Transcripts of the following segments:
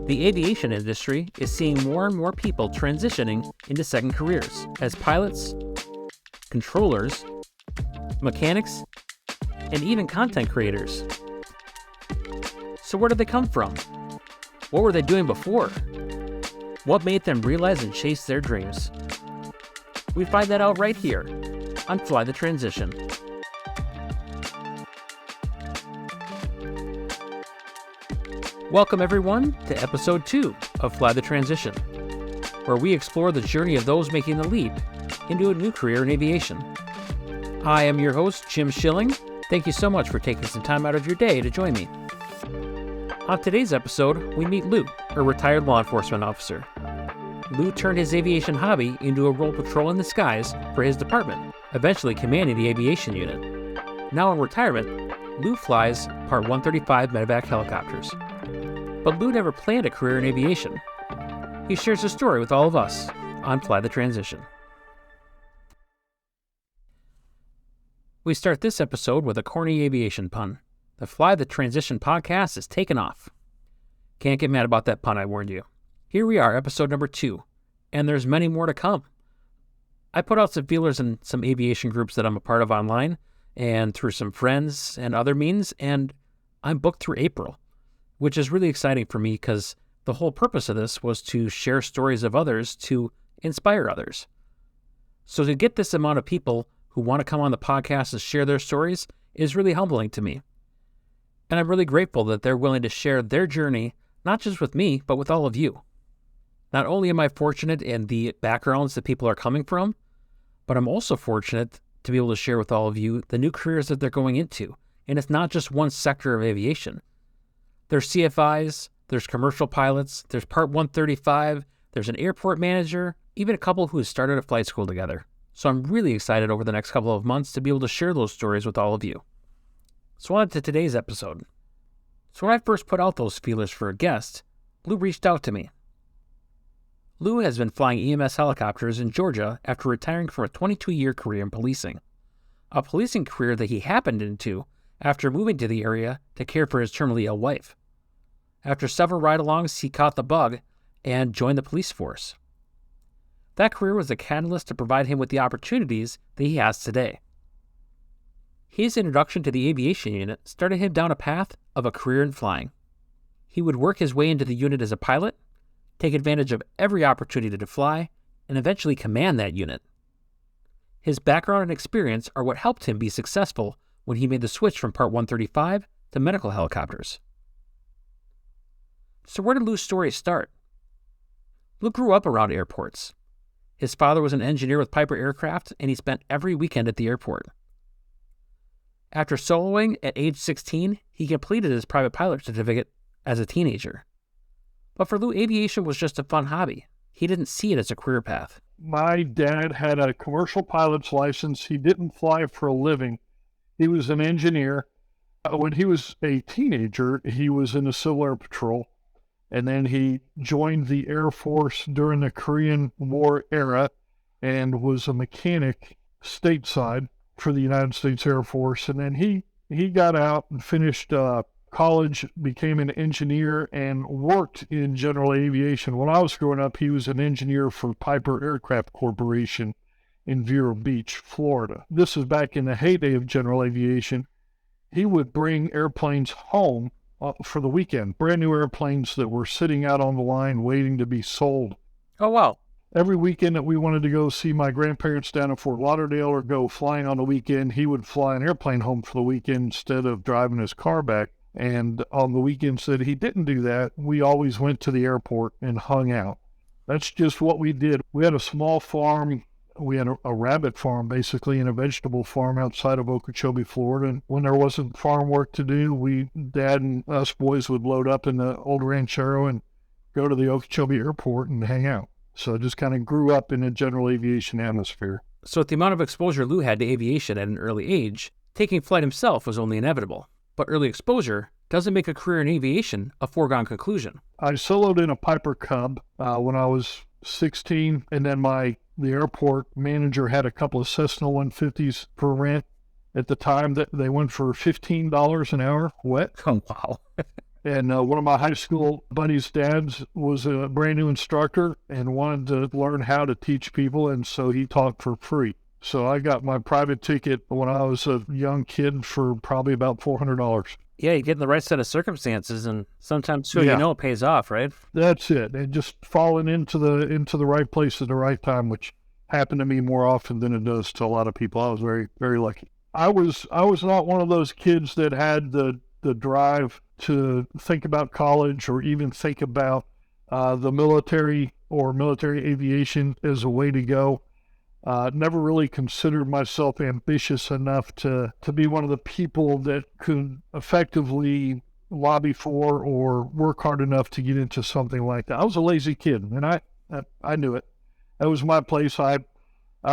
The aviation industry is seeing more and more people transitioning into second careers as pilots, controllers, mechanics, and even content creators. So where did they come from? What were they doing before? What made them realize and chase their dreams? We find that out right here on Fly the Transition. Welcome everyone to episode 2 of Fly the Transition, where we explore the journey of those making the leap into a new career in aviation. I am your host, Jim Schilling. Thank you so much for taking some time out of your day to join me. On today's episode, we meet Lou, a retired law enforcement officer. Lou turned his aviation hobby into a role patrolling the skies for his department, eventually commanding the aviation unit. Now in retirement, Lou flies Part 135 medevac helicopters. But Lou never planned a career in aviation. He shares his story with all of us on Fly the Transition. We start this episode with a corny aviation pun. The Fly the Transition podcast is taken off. Can't get mad about that pun, I warned you. Here we are, episode number 2, and there's many more to come. I put out some feelers in some aviation groups that I'm a part of online, and through some friends and other means, and I'm booked through April, which is really exciting for me because the whole purpose of this was to share stories of others to inspire others. So to get this amount of people who want to come on the podcast and share their stories is really humbling to me. And I'm really grateful that they're willing to share their journey, not just with me, but with all of you. Not only am I fortunate in the backgrounds that people are coming from, but I'm also fortunate to be able to share with all of you the new careers that they're going into. And it's not just one sector of aviation. There's CFIs, there's commercial pilots, there's Part 135, there's an airport manager, even a couple who have started a flight school together. So I'm really excited over the next couple of months to be able to share those stories with all of you. So on to today's episode. So when I first put out those feelers for a guest, Lou reached out to me. Lou has been flying EMS helicopters in Georgia after retiring from a 22-year career in policing. A policing career that he happened into after moving to the area to care for his terminally ill wife. After several ride-alongs, he caught the bug and joined the police force. That career was a catalyst to provide him with the opportunities that he has today. His introduction to the aviation unit started him down a path of a career in flying. He would work his way into the unit as a pilot, take advantage of every opportunity to fly, and eventually command that unit. His background and experience are what helped him be successful when he made the switch from Part 135 to medical helicopters. So where did Lou's story start? Lou grew up around airports. His father was an engineer with Piper Aircraft, and he spent every weekend at the airport. After soloing at age 16, he completed his private pilot certificate as a teenager. But for Lou, aviation was just a fun hobby. He didn't see it as a career path. My dad had a commercial pilot's license. He didn't fly for a living. He was an engineer. When he was a teenager, he was in the Civil Air Patrol, and then he joined the Air Force during the Korean War era and was a mechanic stateside for the United States Air Force. And then he got out and finished college, became an engineer, and worked in general aviation. When I was growing up, he was an engineer for Piper Aircraft Corporation in Vero Beach, Florida. This is back in the heyday of general aviation. He would bring airplanes home for the weekend, brand new airplanes that were sitting out on the line waiting to be sold. Oh, wow. Every weekend that we wanted to go see my grandparents down in Fort Lauderdale or go flying on the weekend, he would fly an airplane home for the weekend instead of driving his car back. And on the weekends that he didn't do that, we always went to the airport and hung out. That's just what we did. We had a small farm. We had a rabbit farm, basically, and a vegetable farm outside of Okeechobee, Florida. And when there wasn't farm work to do, Dad and us boys would load up in the old Ranchero and go to the Okeechobee airport and hang out. So I just kind of grew up in a general aviation atmosphere. So with the amount of exposure Lou had to aviation at an early age, taking flight himself was only inevitable. But early exposure doesn't make a career in aviation a foregone conclusion. I soloed in a Piper Cub when I was 16, and then the airport manager had a couple of Cessna 150s for rent. At the time, that they went for $15 an hour wet. Oh, wow. And one of my high school buddies' dads was a brand new instructor and wanted to learn how to teach people, and so he taught for free. So I got my private ticket when I was a young kid for probably about $400. Yeah, you get in the right set of circumstances, and sometimes too, Yeah. it pays off, right? That's it. And just falling into the right place at the right time, which happened to me more often than it does to a lot of people. I was very, very lucky. I was not one of those kids that had the drive to think about college or even think about the military or military aviation as a way to go. Never really considered myself ambitious enough to be one of the people that could effectively lobby for or work hard enough to get into something like that. I was a lazy kid, and I knew it. That was my place. I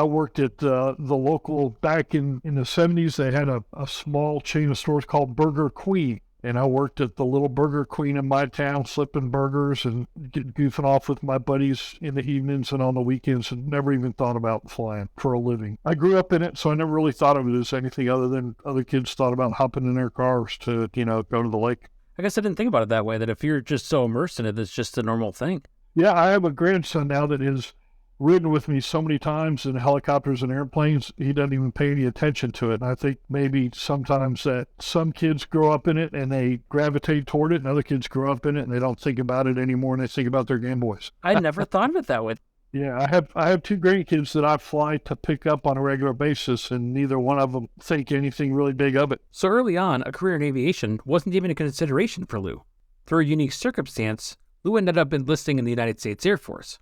worked at the local, back in the 70s, they had a small chain of stores called Burger Queen. And I worked at the little Burger Queen in my town, flipping burgers and goofing off with my buddies in the evenings and on the weekends, and never even thought about flying for a living. I grew up in it, so I never really thought of it as anything other than other kids thought about hopping in their cars to, go to the lake. I guess I didn't think about it that way, that if you're just so immersed in it, it's just a normal thing. Yeah, I have a grandson now that has ridden with me so many times in helicopters and airplanes, he doesn't even pay any attention to it. And I think maybe sometimes that some kids grow up in it and they gravitate toward it, and other kids grow up in it and they don't think about it anymore, and they think about their Game Boys. I never thought of it that way. Yeah, I have two grandkids that I fly to pick up on a regular basis, and neither one of them think anything really big of it. So early on, a career in aviation wasn't even a consideration for Lou. Through a unique circumstance, Lou ended up enlisting in the United States Air Force.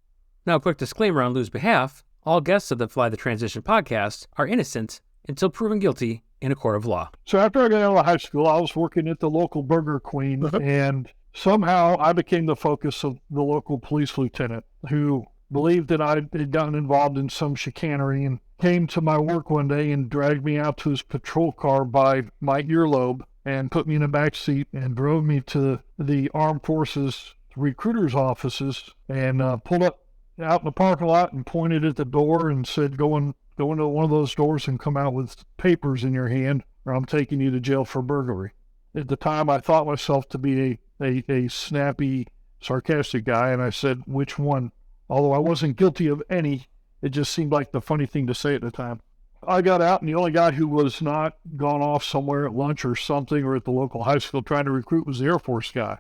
Now, a quick disclaimer on Lou's behalf: all guests of the Fly the Transition podcast are innocent until proven guilty in a court of law. So after I got out of high school, I was working at the local Burger Queen, and somehow I became the focus of the local police lieutenant, who believed that I had gotten involved in some chicanery and came to my work one day and dragged me out to his patrol car by my earlobe and put me in a back seat and drove me to the Armed Forces recruiters' offices and pulled up out in the parking lot and pointed at the door and said, go into one of those doors and come out with papers in your hand, or I'm taking you to jail for burglary. At the time, I thought myself to be a snappy, sarcastic guy, and I said, which one? Although I wasn't guilty of any, it just seemed like the funny thing to say at the time. I got out, and the only guy who was not gone off somewhere at lunch or something or at the local high school trying to recruit was the Air Force guy.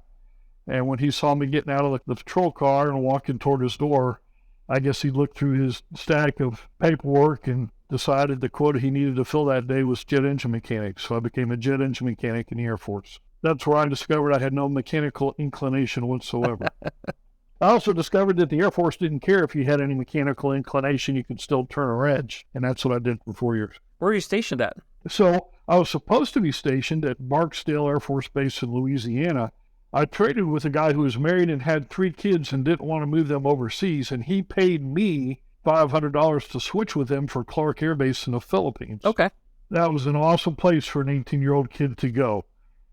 And when he saw me getting out of the patrol car and walking toward his door, I guess he looked through his stack of paperwork and decided the quota he needed to fill that day was jet engine mechanic. So I became a jet engine mechanic in the Air Force. That's where I discovered I had no mechanical inclination whatsoever. I also discovered that the Air Force didn't care if you had any mechanical inclination, you could still turn a wrench. And that's what I did for 4 years. Where are you stationed at? So I was supposed to be stationed at Barksdale Air Force Base in Louisiana. I traded with a guy who was married and had 3 kids and didn't want to move them overseas, and he paid me $500 to switch with him for Clark Air Base in the Philippines. Okay. That was an awesome place for an 18-year-old kid to go.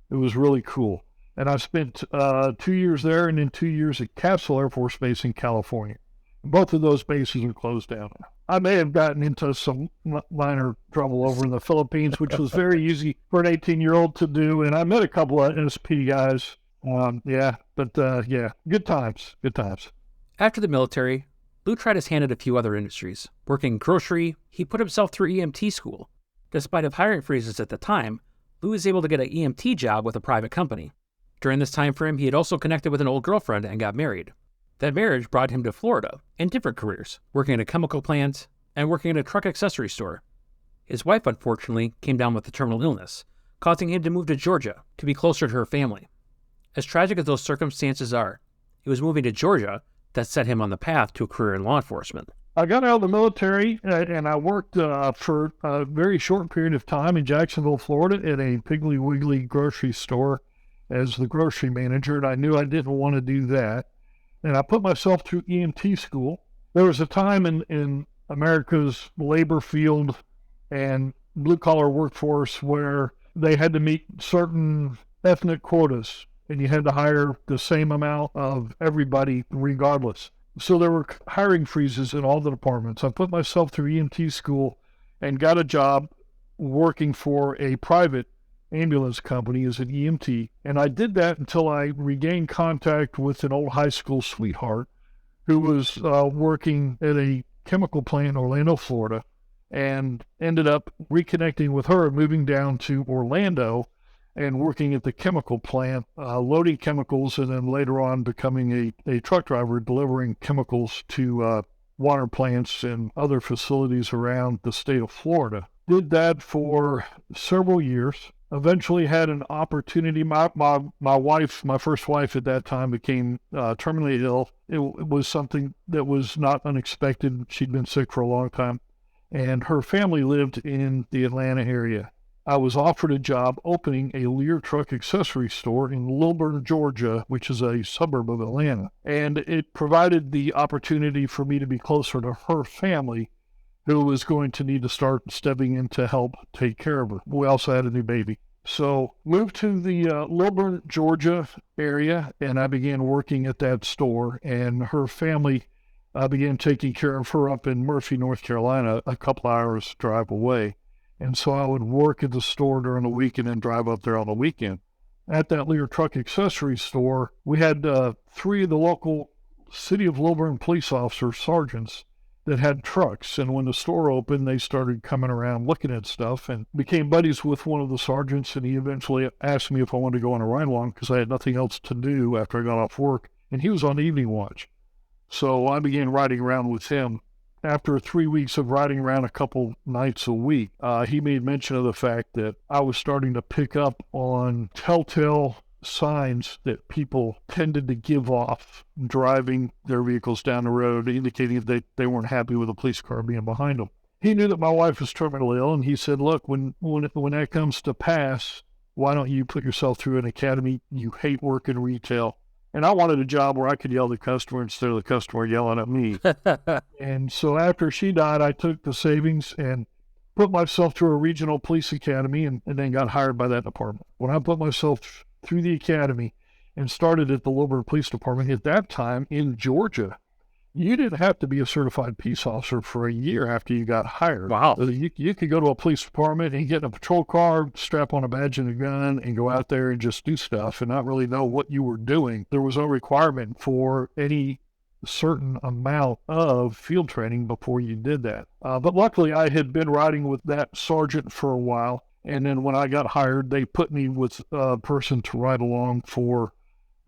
It was really cool. And I spent 2 years there and then 2 years at Capsule Air Force Base in California. Both of those bases are closed down. I may have gotten into some minor trouble over in the Philippines, which was very easy for an 18-year-old to do, and I met a couple of SP guys. Good times. After the military, Lou tried his hand at a few other industries. Working in grocery, he put himself through EMT school. Despite of hiring freezes at the time, Lou was able to get an EMT job with a private company. During this time frame, he had also connected with an old girlfriend and got married. That marriage brought him to Florida in different careers, working at a chemical plant and working at a truck accessory store. His wife, unfortunately, came down with a terminal illness, causing him to move to Georgia to be closer to her family. As tragic as those circumstances are, it was moving to Georgia that set him on the path to a career in law enforcement. I got out of the military and I worked for a very short period of time in Jacksonville, Florida at a Piggly Wiggly grocery store as the grocery manager, and I knew I didn't want to do that. And I put myself through EMT school. There was a time in America's labor field and blue-collar workforce where they had to meet certain ethnic quotas, and you had to hire the same amount of everybody regardless. So there were hiring freezes in all the departments. I put myself through EMT school and got a job working for a private ambulance company as an EMT. And I did that until I regained contact with an old high school sweetheart who was working at a chemical plant in Orlando, Florida, and ended up reconnecting with her and moving down to Orlando and working at the chemical plant, loading chemicals, and then later on becoming a truck driver delivering chemicals to water plants and other facilities around the state of Florida. Did that for several years. Eventually had an opportunity. My wife, my first wife at that time, became terminally ill. It was something that was not unexpected. She'd been sick for a long time, and her family lived in the Atlanta area. I was offered a job opening a Lear truck accessory store in Lilburn, Georgia, which is a suburb of Atlanta. And it provided the opportunity for me to be closer to her family, who was going to need to start stepping in to help take care of her. We also had a new baby. So moved to the Lilburn, Georgia area, and I began working at that store. And her family began taking care of her up in Murphy, North Carolina, a couple hours drive away. And so I would work at the store during the week and then drive up there on the weekend. At that Lear truck accessory store, we had 3 of the local city of Lilburn police officers, sergeants, that had trucks. And when the store opened, they started coming around looking at stuff and became buddies with one of the sergeants. And he eventually asked me if I wanted to go on a ride along because I had nothing else to do after I got off work. And he was on the evening watch. So I began riding around with him. After 3 weeks of riding around a couple nights a week, he made mention of the fact that I was starting to pick up on telltale signs that people tended to give off driving their vehicles down the road, indicating that they weren't happy with a police car being behind them. He knew that my wife was terminally ill, and he said, look, when that comes to pass, why don't you put yourself through an academy? You hate working retail. And I wanted a job where I could yell at the customer instead of the customer yelling at me. And so after she died, I took the savings and put myself through a regional police academy and then got hired by that department. When I put myself through the academy and started at the Lilburn Police Department, at that time in Georgia, you didn't have to be a certified peace officer for a year after you got hired. Wow. You could go to a police department and get in a patrol car, strap on a badge and a gun, and go out there and just do stuff and not really know what you were doing. There was no requirement for any certain amount of field training before you did that. But luckily, I had been riding with that sergeant for a while. And then when I got hired, they put me with a person to ride along for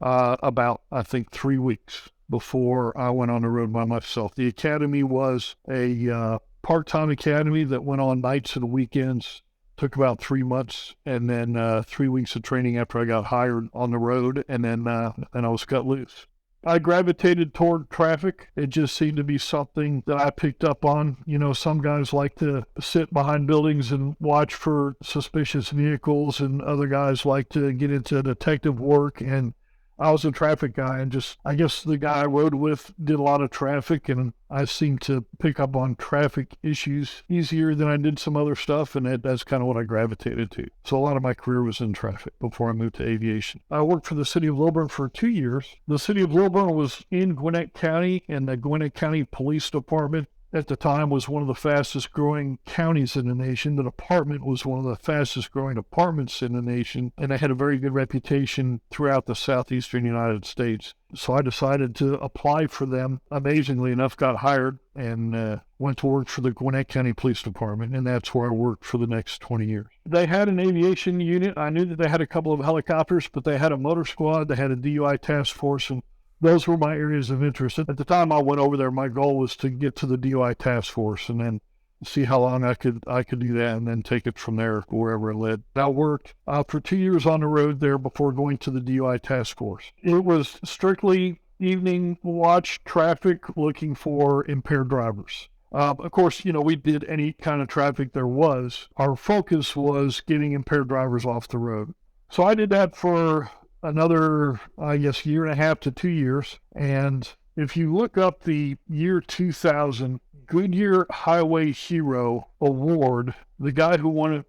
about, I think, 3 weeks before I went on the road by myself. The academy was a part-time academy that went on nights and weekends, took about 3 months, and then 3 weeks of training after I got hired on the road, and then I was cut loose. I gravitated toward traffic. It just seemed to be something that I picked up on. You know, some guys like to sit behind buildings and watch for suspicious vehicles, and other guys like to get into detective work, and I was a traffic guy, and I guess the guy I rode with did a lot of traffic, and I seemed to pick up on traffic issues easier than I did some other stuff, and that's kind of what I gravitated to. So a lot of my career was in traffic before I moved to aviation. I worked for the city of Lilburn for 2 years. The city of Lilburn was in Gwinnett County, and the Gwinnett County Police Department at the time was one of the fastest growing counties in the nation. The department was one of the fastest growing departments in the nation, and they had a very good reputation throughout the southeastern United States. So I decided to apply for them. Amazingly enough, got hired and went to work for the Gwinnett County Police Department, and that's where I worked for the next 20 years. They had an aviation unit. I knew that they had a couple of helicopters, but they had a motor squad, they had a DUI task force, and those were my areas of interest. At the time I went over there, my goal was to get to the DUI task force and then see how long I could do that and then take it from there wherever it led. I worked for 2 years on the road there before going to the DUI task force. It was strictly evening watch traffic looking for impaired drivers. Of course, you know, we did any kind of traffic there was. Our focus was getting impaired drivers off the road. So I did that for another, I guess, 1.5 to 2 years. And if you look up the year 2000 Goodyear Highway Hero Award, the guy who won it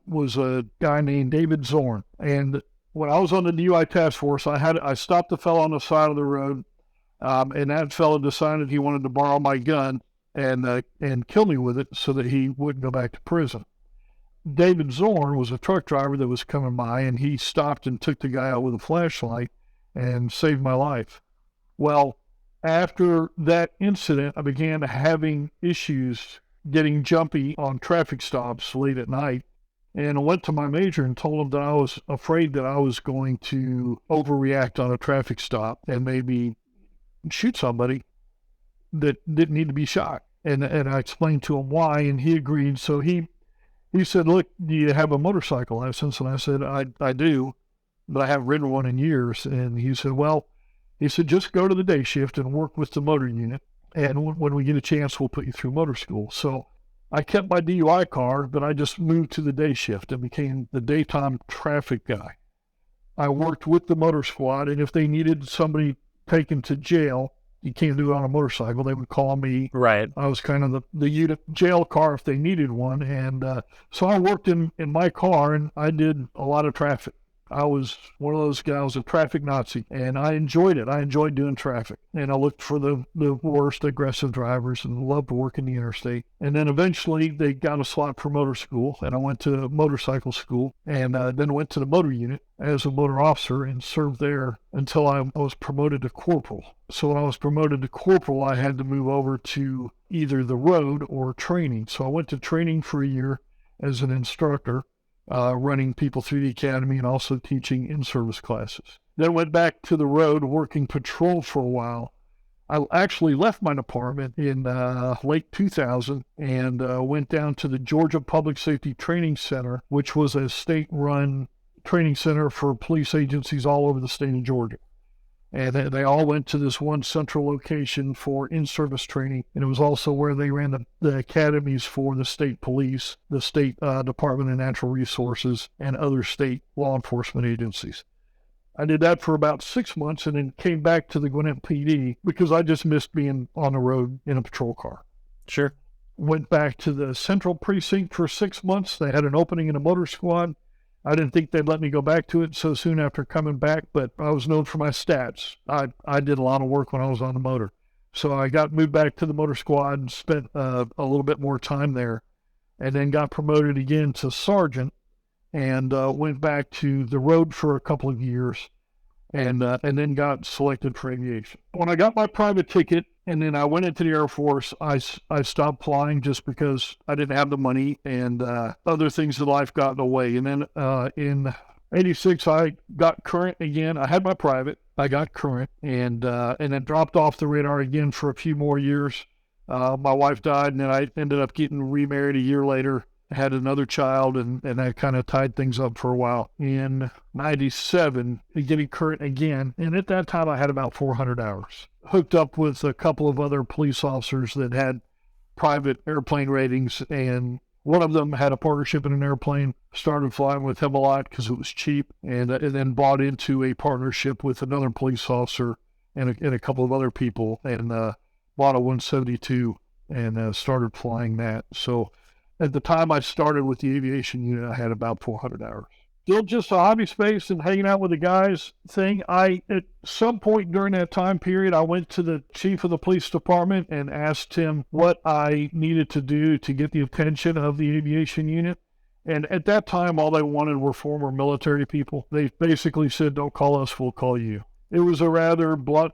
was a guy named David Zorn. And when I was on the DUI task force, I stopped the fellow on the side of the road, and that fellow decided he wanted to borrow my gun and kill me with it so that he wouldn't go back to prison. David Zorn was a truck driver that was coming by, and he stopped and took the guy out with a flashlight and saved my life. Well, after that incident, I began having issues getting jumpy on traffic stops late at night. And I went to my major and told him that I was afraid that I was going to overreact on a traffic stop and maybe shoot somebody that didn't need to be shot. And I explained to him why, and he agreed. So he said, look, do you have a motorcycle license? And I said, I do, but I haven't ridden one in years. And he said, well, just go to the day shift and work with the motor unit. And when we get a chance, we'll put you through motor school. So I kept my DUI car, but I just moved to the day shift and became the daytime traffic guy. I worked with the motor squad, and if they needed somebody taken to jail, you can't do it on a motorcycle, they would call me. Right. I was kind of the unit jail car if they needed one. And so I worked in my car, and I did a lot of traffic. I was one of those guys, a traffic Nazi, and I enjoyed it. I enjoyed doing traffic. And I looked for the worst aggressive drivers and loved working the interstate. And then eventually they got a slot for motor school, and I went to motorcycle school, and then went to the motor unit as a motor officer and served there until I was promoted to corporal. So when I was promoted to corporal, I had to move over to either the road or training. So I went to training for a year as an instructor, running people through the academy and also teaching in-service classes. Then went back to the road working patrol for a while. I actually left my department in late 2000 and went down to the Georgia Public Safety Training Center, which was a state-run training center for police agencies all over the state of Georgia. And they all went to this one central location for in-service training. And it was also where they ran the academies for the state police, the state Department of Natural Resources, and other state law enforcement agencies. I did that for about 6 months and then came back to the Gwinnett PD because I just missed being on the road in a patrol car. Sure. Went back to the central precinct for 6 months. They had an opening in a motor squad. I didn't think they'd let me go back to it so soon after coming back, but I was known for my stats. I did a lot of work when I was on the motor. So I got moved back to the motor squad and spent a little bit more time there, and then got promoted again to sergeant and went back to the road for a couple of years and then got selected for aviation. When I got my private ticket and then I went into the Air Force, I stopped flying just because I didn't have the money and other things in life got in the way. And then in 86, I got current again. I had my private. I got current and then dropped off the radar again for a few more years. My wife died, and then I ended up getting remarried a year later. Had another child, and that kind of tied things up for a while. In 97, getting current again, and at that time I had about 400 hours. Hooked up with a couple of other police officers that had private airplane ratings, and one of them had a partnership in an airplane, started flying with him a lot because it was cheap, and then bought into a partnership with another police officer and a couple of other people, and bought a 172 and started flying that. So at the time I started with the aviation unit, I had about 400 hours. Still just a hobby space and hanging out with the guys thing. At some point during that time period, I went to the chief of the police department and asked him what I needed to do to get the attention of the aviation unit. And at that time, all they wanted were former military people. They basically said, don't call us, we'll call you. It was a rather blow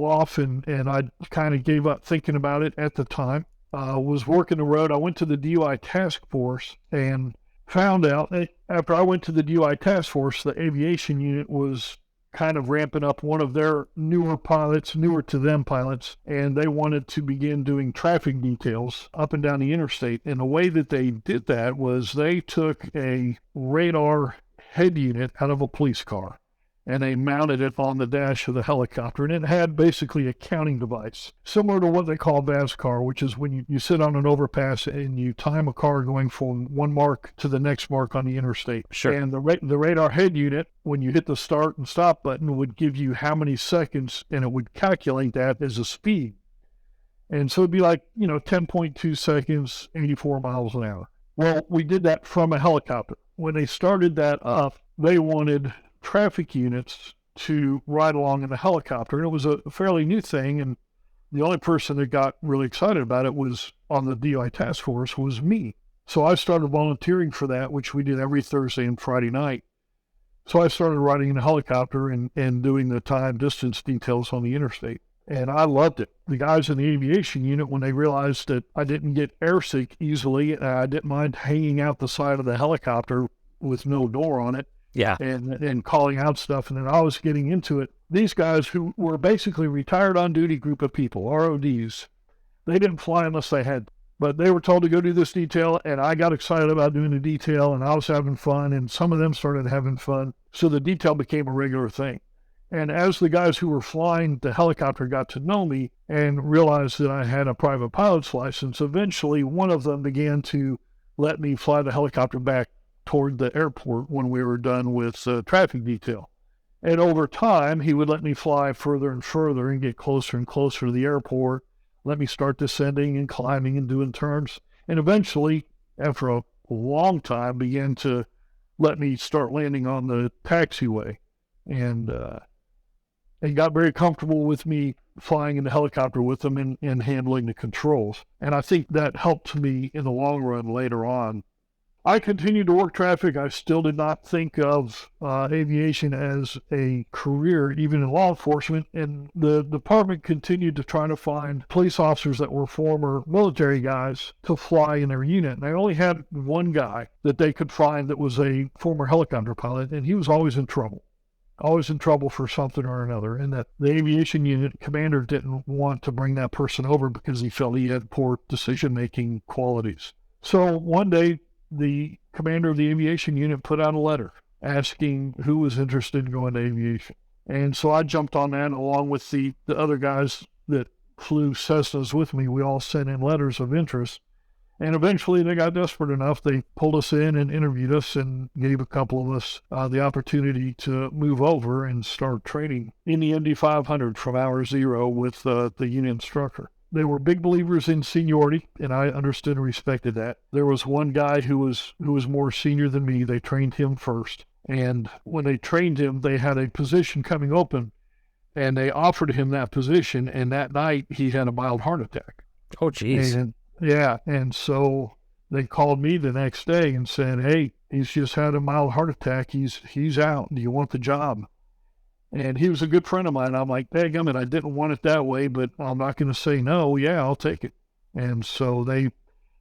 off, and I kind of gave up thinking about it at the time. Was working the road. I went to the DUI task force and found out that after I went to the DUI task force, the aviation unit was kind of ramping up one of their newer to them pilots, and they wanted to begin doing traffic details up and down the interstate. And the way that they did that was they took a radar head unit out of a police car, and they mounted it on the dash of the helicopter, and it had basically a counting device, similar to what they call VASCAR, which is when you sit on an overpass and you time a car going from one mark to the next mark on the interstate. Sure. And the radar head unit, when you hit the start and stop button, would give you how many seconds, and it would calculate that as a speed. And so it'd be like, 10.2 seconds, 84 miles an hour. Well, we did that from a helicopter. When they started that up, they wanted traffic units to ride along in the helicopter, and it was a fairly new thing, and the only person that got really excited about it was on the DUI task force was me. So I started volunteering for that, which we did every Thursday and Friday night. So I started riding in a helicopter and doing the time distance details on the interstate. And I loved it. The guys in the aviation unit, when they realized that I didn't get airsick easily, I didn't mind hanging out the side of the helicopter with no door on it, Yeah. and calling out stuff. And then I was getting into it. These guys who were basically retired on duty group of people, RODs, they didn't fly unless they had. But they were told to go do this detail, and I got excited about doing the detail, and I was having fun, and some of them started having fun. So the detail became a regular thing. And as the guys who were flying the helicopter got to know me and realized that I had a private pilot's license, eventually one of them began to let me fly the helicopter back toward the airport when we were done with traffic detail. And over time, he would let me fly further and further and get closer and closer to the airport, let me start descending and climbing and doing turns. And eventually, after a long time, began to let me start landing on the taxiway. And got very comfortable with me flying in the helicopter with them and handling the controls. And I think that helped me in the long run later on. I continued to work traffic. I still did not think of aviation as a career, even in law enforcement. And the department continued to try to find police officers that were former military guys to fly in their unit. And I only had one guy that they could find that was a former helicopter pilot, and he was always in trouble for something or another, and that the aviation unit commander didn't want to bring that person over because he felt he had poor decision-making qualities. So one day, the commander of the aviation unit put out a letter asking who was interested in going to aviation. And so I jumped on that along with the other guys that flew Cessnas with me. We all sent in letters of interest. And eventually they got desperate enough. They pulled us in and interviewed us and gave a couple of us the opportunity to move over and start training in the ND 500 from hour zero with the unit instructor. They were big believers in seniority, and I understood and respected that. There was one guy who was more senior than me. They trained him first. And when they trained him, they had a position coming open, and they offered him that position. And that night, he had a mild heart attack. Oh, geez. And so they called me the next day and said, "Hey, he's just had a mild heart attack. He's out. Do you want the job?" And he was a good friend of mine. I'm like, "Dagummit, I didn't want it that way, but I'm not going to say no. Yeah, I'll take it." And so they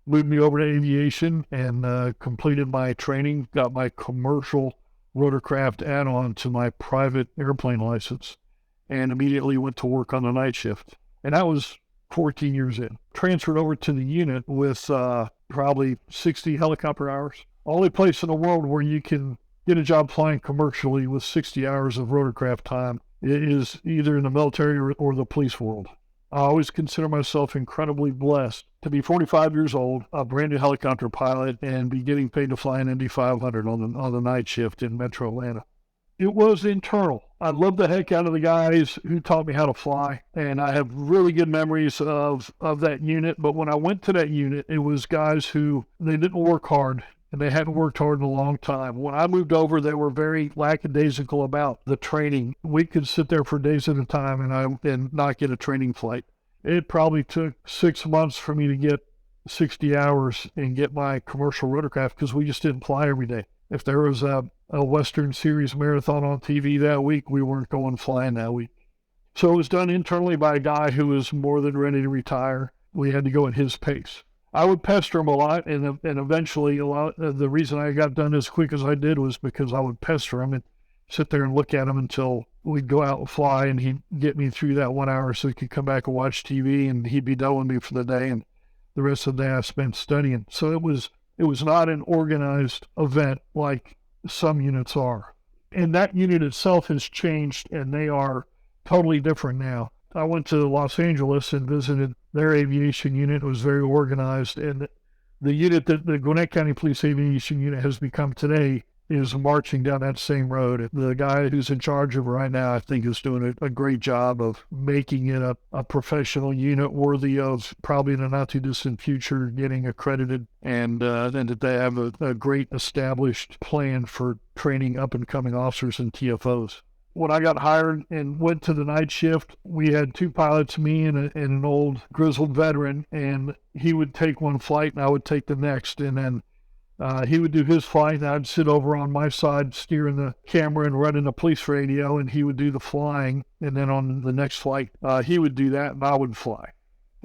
moved me over to aviation and completed my training, got my commercial rotorcraft add-on to my private airplane license, and immediately went to work on the night shift. And that was 14 years in. Transferred over to the unit with probably 60 helicopter hours. Only place in the world where you can get a job flying commercially with 60 hours of rotorcraft time is either in the military or the police world. I always consider myself incredibly blessed to be 45 years old, a brand new helicopter pilot, and be getting paid to fly an ND 500 on the night shift in Metro Atlanta. It was internal. I loved the heck out of the guys who taught me how to fly, and I have really good memories of that unit. But when I went to that unit, it was guys who, they didn't work hard, and they hadn't worked hard in a long time. When I moved over, they were very lackadaisical about the training. We could sit there for days at a time and not get a training flight. It probably took 6 months for me to get 60 hours and get my commercial rotorcraft because we just didn't fly every day. If there was a Western Series marathon on TV that week, we weren't going flying that week. So it was done internally by a guy who was more than ready to retire. We had to go at his pace. I would pester him a lot, and eventually the reason I got done as quick as I did was because I would pester him and sit there and look at him until we'd go out and fly, and he'd get me through that 1 hour so he could come back and watch TV, and he'd be done with me for the day, and the rest of the day I spent studying. So it was not an organized event like some units are. And that unit itself has changed, and they are totally different now. I went to Los Angeles and visited their aviation unit. It was very organized, and the unit that the Gwinnett County Police Aviation Unit has become today is marching down that same road. The guy who's in charge of it right now, I think, is doing a great job of making it a professional unit worthy of probably in a not too distant future getting accredited, and then that they have a great established plan for training up and coming officers and TFOs. when I got hired and went to the night shift, we had two pilots, me and an old grizzled veteran, and he would take one flight and I would take the next. And then he would do his flight and I'd sit over on my side steering the camera and running the police radio, and he would do the flying. And then on the next flight, he would do that and I would fly.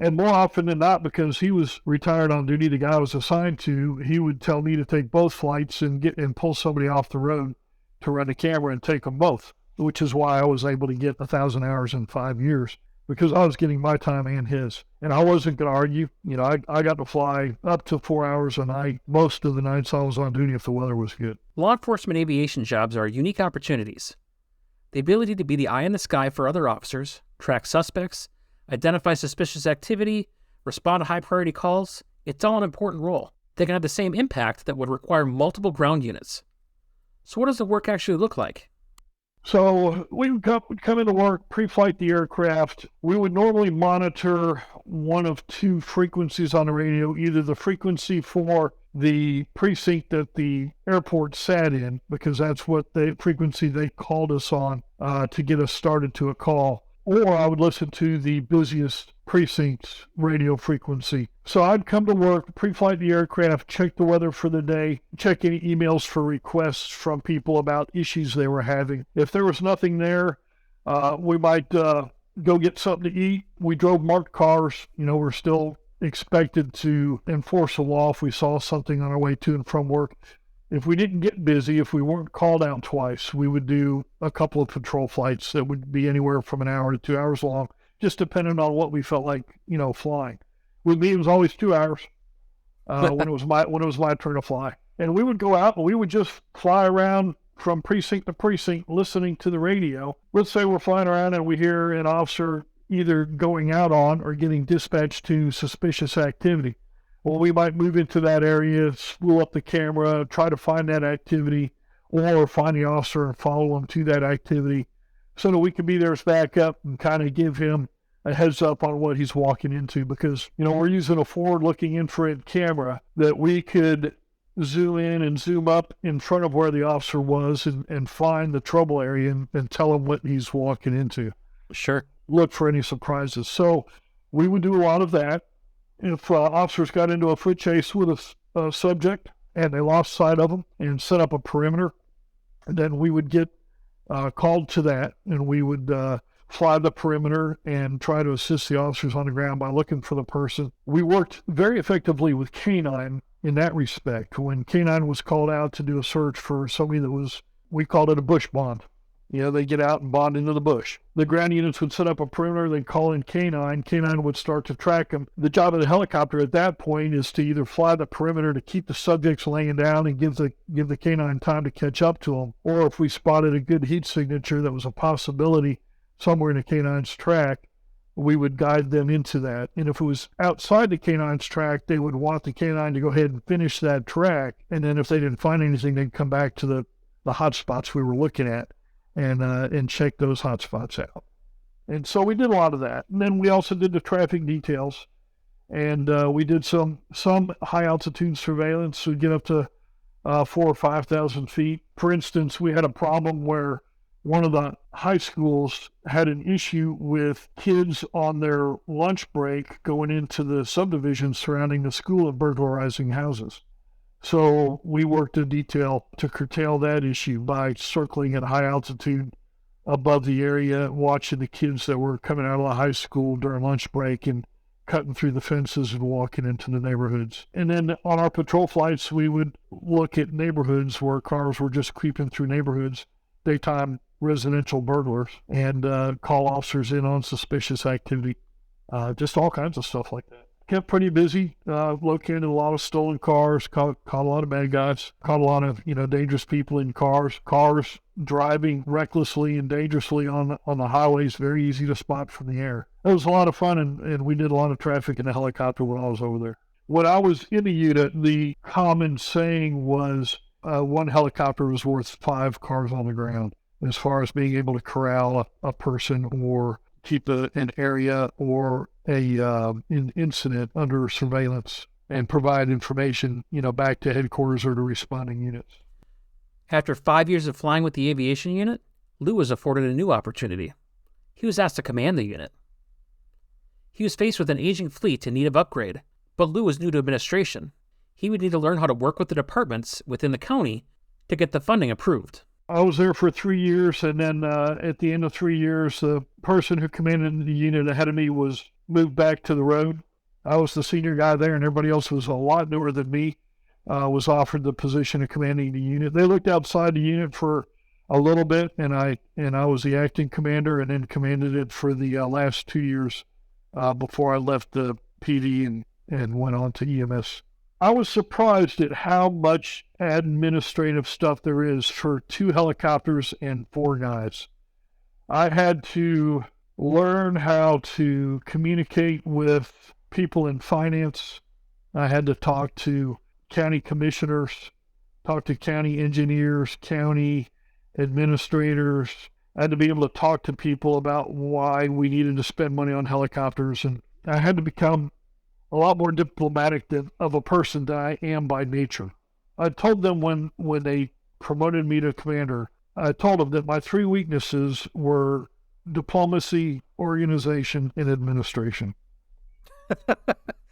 And more often than not, because he was retired on duty, the guy I was assigned to, he would tell me to take both flights and pull somebody off the road to run the camera and take them both, which is why I was able to get 1,000 hours in 5 years, because I was getting my time and his. And I wasn't going to argue. You know, I got to fly up to 4 hours a night most of the nights I was on duty if the weather was good. Law enforcement aviation jobs are unique opportunities. The ability to be the eye in the sky for other officers, track suspects, identify suspicious activity, respond to high-priority calls, it's all an important role. They can have the same impact that would require multiple ground units. So what does the work actually look like? So we would come into work, pre-flight the aircraft. We would normally monitor one of two frequencies on the radio, either the frequency for the precinct that the airport sat in, because that's what the frequency they called us on to get us started to a call, or I would listen to the busiest precinct's radio frequency. So I'd come to work, pre-flight the aircraft, check the weather for the day, check any emails for requests from people about issues they were having. If there was nothing there, we might go get something to eat. We drove marked cars. You know, we're still expected to enforce the law if we saw something on our way to and from work. If we didn't get busy, if we weren't called out twice, we would do a couple of patrol flights that would be anywhere from an hour to 2 hours long, just depending on what we felt like, you know, flying. With me, it was always 2 hours when it was my turn to fly. And we would go out and we would just fly around from precinct to precinct listening to the radio. Let's say we're flying around and we hear an officer either going out on or getting dispatched to suspicious activity. Well, we might move into that area, spool up the camera, try to find that activity, or find the officer and follow him to that activity so that we can be there as backup and kind of give him a heads up on what he's walking into. Because, you know, we're using a forward-looking infrared camera that we could zoom in and zoom up in front of where the officer was and find the trouble area and tell him what he's walking into. Sure. Look for any surprises. So we would do a lot of that. If officers got into a foot chase with a subject and they lost sight of them and set up a perimeter, then we would get called to that, and we would fly the perimeter and try to assist the officers on the ground by looking for the person. We worked very effectively with K-9 in that respect. When K-9 was called out to do a search for somebody that was, we called it a bush bond. You know, they get out and bond into the bush. The ground units would set up a perimeter, they'd call in K-9. K-9 would start to track them. The job of the helicopter at that point is to either fly the perimeter to keep the subjects laying down and give the K-9 time to catch up to them, or if we spotted a good heat signature that was a possibility somewhere in the K-9's track, we would guide them into that. And if it was outside the K-9's track, they would want the K-9 to go ahead and finish that track. And then if they didn't find anything, they'd come back to the hot spots we were looking at and check those hot spots out. And so we did a lot of that. And then we also did the traffic details, and we did some high altitude surveillance. We get up to 4,000 or 5,000 feet. For instance, we had a problem where one of the high schools had an issue with kids on their lunch break going into the subdivisions surrounding the school and burglarizing houses. So we worked in detail to curtail that issue by circling at high altitude above the area, watching the kids that were coming out of the high school during lunch break and cutting through the fences and walking into the neighborhoods. And then on our patrol flights, we would look at neighborhoods where cars were just creeping through neighborhoods, daytime residential burglars, and call officers in on suspicious activity. Just all kinds of stuff like that. Kept pretty busy, located a lot of stolen cars, caught a lot of bad guys, caught a lot of, dangerous people in cars driving recklessly and dangerously on the highways, very easy to spot from the air. It was a lot of fun, and we did a lot of traffic in the helicopter when I was over there. When I was in the unit, the common saying was one helicopter was worth 5 cars on the ground, as far as being able to corral a person or keep an area or an incident under surveillance and provide information, back to headquarters or to responding units. After 5 years of flying with the aviation unit, Lou was afforded a new opportunity. He was asked to command the unit. He was faced with an aging fleet in need of upgrade, but Lou was new to administration. He would need to learn how to work with the departments within the county to get the funding approved. I was there for 3 years, and then at the end of 3 years, the person who commanded the unit ahead of me was moved back to the road. I was the senior guy there, and everybody else was a lot newer than me, was offered the position of commanding the unit. They looked outside the unit for a little bit, and I was the acting commander, and then commanded it for the last 2 years before I left the PD and went on to EMS. I was surprised at how much administrative stuff there is for 2 helicopters and 4 guys. I had to learn how to communicate with people in finance. I had to talk to county commissioners, talk to county engineers, county administrators. I had to be able to talk to people about why we needed to spend money on helicopters, and I had to become a lot more diplomatic of a person than I am by nature. I told them when they promoted me to commander, I told them that my 3 weaknesses were diplomacy, organization, and administration.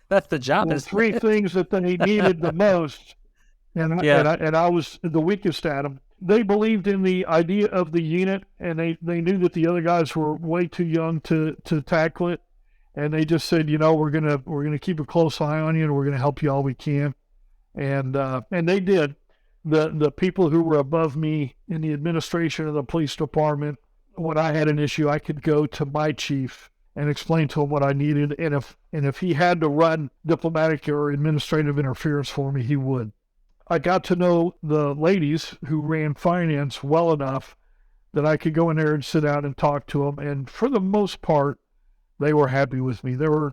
That's the job. The 3 things that they needed the most, and I was the weakest at them. They believed in the idea of the unit, and they knew that the other guys were way too young to tackle it. And they just said, we're gonna keep a close eye on you, and we're gonna help you all we can. And they did. The people who were above me in the administration of the police department, when I had an issue, I could go to my chief and explain to him what I needed. And if he had to run diplomatic or administrative interference for me, he would. I got to know the ladies who ran finance well enough that I could go in there and sit down and talk to them. And for the most part, they were happy with me. There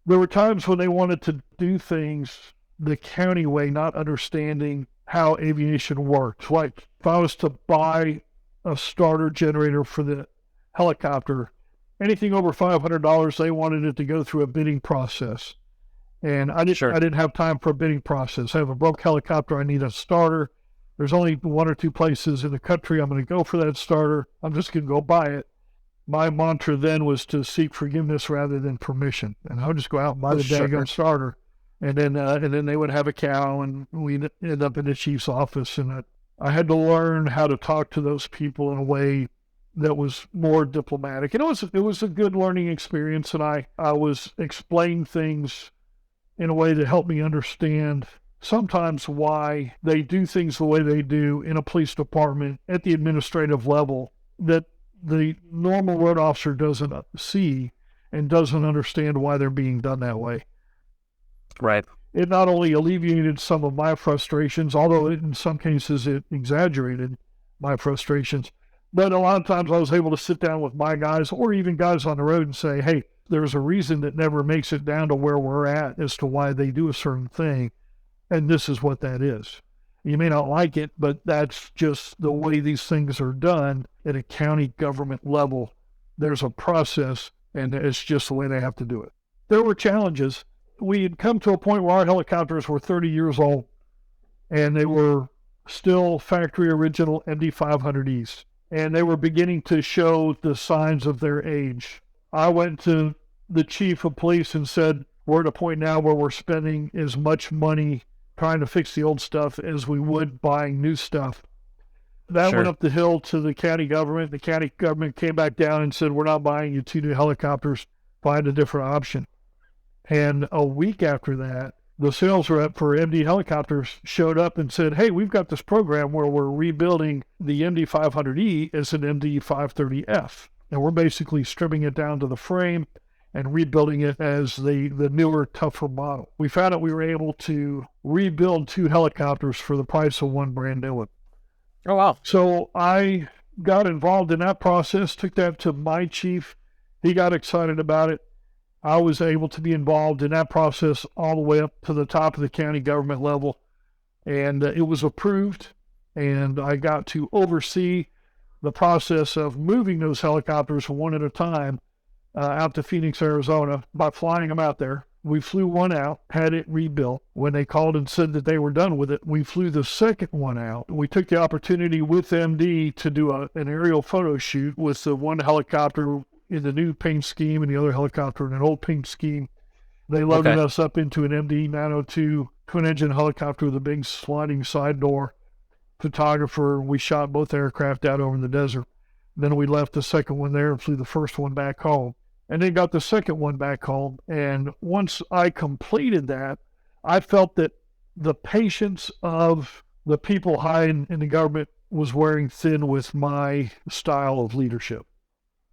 were times when they wanted to do things the county way, not understanding how aviation works. Like if I was to buy a starter generator for the helicopter, anything over $500, they wanted it to go through a bidding process. And I didn't have time for a bidding process. I have a broke helicopter. I need a starter. There's only 1 or 2 places in the country I'm going to go for that starter. I'm just going to go buy it. My mantra then was to seek forgiveness rather than permission. And I would just go out and buy the daggone starter. And then they would have a cow, and we'd end up in the chief's office. And I had to learn how to talk to those people in a way that was more diplomatic. And it was a good learning experience. And I was explaining things in a way that helped me understand sometimes why they do things the way they do in a police department at the administrative level that the normal road officer doesn't see and doesn't understand why they're being done that way. Right. It not only alleviated some of my frustrations, although in some cases it exaggerated my frustrations, but a lot of times I was able to sit down with my guys or even guys on the road and say, hey, there's a reason that never makes it down to where we're at as to why they do a certain thing, and this is what that is. You may not like it, but that's just the way these things are done at a county government level. There's a process, and it's just the way they have to do it. There were challenges. We had come to a point where our helicopters were 30 years old, and they were still factory original MD-500Es, and they were beginning to show the signs of their age. I went to the chief of police and said, we're at a point now where we're spending as much money trying to fix the old stuff as we would buying new stuff. That went up the hill to the county government. The county government came back down and said, we're not buying you 2 new helicopters, find a different option. And a week after that, the sales rep for MD helicopters showed up and said, hey, we've got this program where we're rebuilding the MD-500E as an MD-530F. And we're basically stripping it down to the frame and rebuilding it as the newer, tougher model. We found out we were able to rebuild 2 helicopters for the price of 1 brand new one. Oh, wow. So I got involved in that process, took that to my chief. He got excited about it. I was able to be involved in that process all the way up to the top of the county government level. And it was approved, and I got to oversee the process of moving those helicopters one at a time out to Phoenix, Arizona, by flying them out there. We flew one out, had it rebuilt. When they called and said that they were done with it, we flew the second one out. We took the opportunity with MD to do an aerial photo shoot with the one helicopter in the new paint scheme and the other helicopter in an old paint scheme. They loaded us up into an MD 902 twin-engine helicopter with a big sliding side door. Photographer, we shot both aircraft out over in the desert. Then we left the second one there and flew the first one back home. And then got the second one back home. And once I completed that, I felt that the patience of the people high in the government was wearing thin with my style of leadership.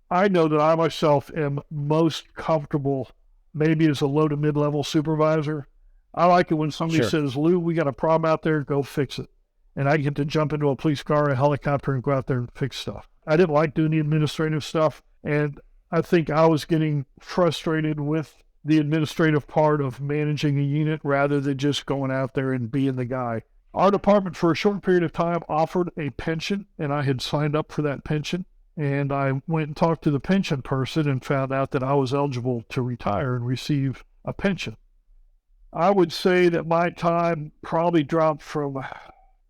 I know that I myself am most comfortable maybe as a low to mid-level supervisor. I like it when somebody says, Lou, we got a problem out there, go fix it. And I get to jump into a police car, a helicopter, and go out there and fix stuff. I didn't like doing the administrative stuff, and I think I was getting frustrated with the administrative part of managing a unit rather than just going out there and being the guy. Our department, for a short period of time, offered a pension, and I had signed up for that pension. And I went and talked to the pension person and found out that I was eligible to retire and receive a pension. I would say that my time probably dropped from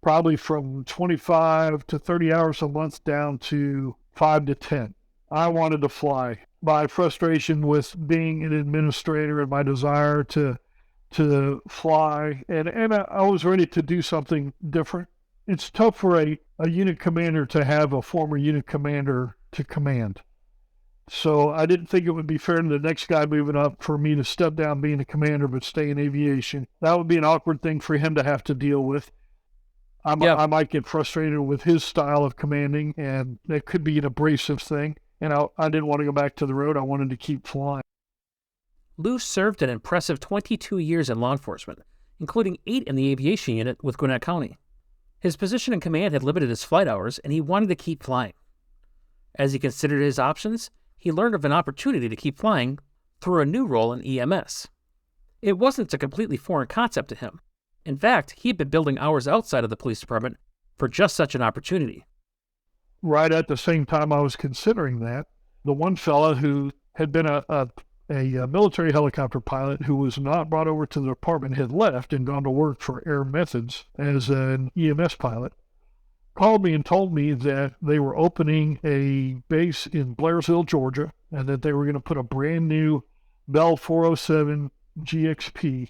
25 to 30 hours a month down to 5 to 10. I wanted to fly. My frustration with being an administrator and my desire to fly, and I was ready to do something different. It's tough for a unit commander to have a former unit commander to command. So I didn't think it would be fair to the next guy moving up for me to step down being a commander but stay in aviation. That would be an awkward thing for him to have to deal with. I might get frustrated with his style of commanding, and it could be an abrasive thing. And I didn't want to go back to the road. I wanted to keep flying. Lou served an impressive 22 years in law enforcement, including 8 in the aviation unit with Gwinnett County. His position in command had limited his flight hours, and he wanted to keep flying. As he considered his options, he learned of an opportunity to keep flying through a new role in EMS. It wasn't a completely foreign concept to him. In fact, he had been building hours outside of the police department for just such an opportunity. Right at the same time I was considering that, the one fella who had been a military helicopter pilot who was not brought over to the department had left and gone to work for Air Methods as an EMS pilot, called me and told me that they were opening a base in Blairsville, Georgia, and that they were going to put a brand new Bell 407 GXP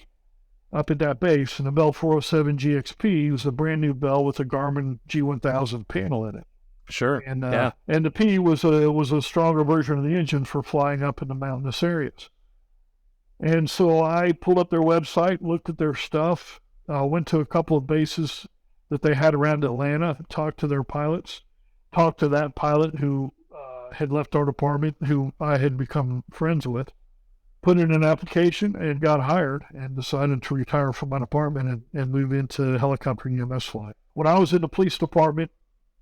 up at that base. And the Bell 407 GXP was a brand new Bell with a Garmin G1000 panel in it. Sure. And the P was a stronger version of the engine for flying up in the mountainous areas. And so I pulled up their website, looked at their stuff, went to a couple of bases that they had around Atlanta, talked to their pilots, talked to that pilot who had left our department, who I had become friends with, put in an application and got hired, and decided to retire from my department and move into helicopter EMS flight. When I was in the police department,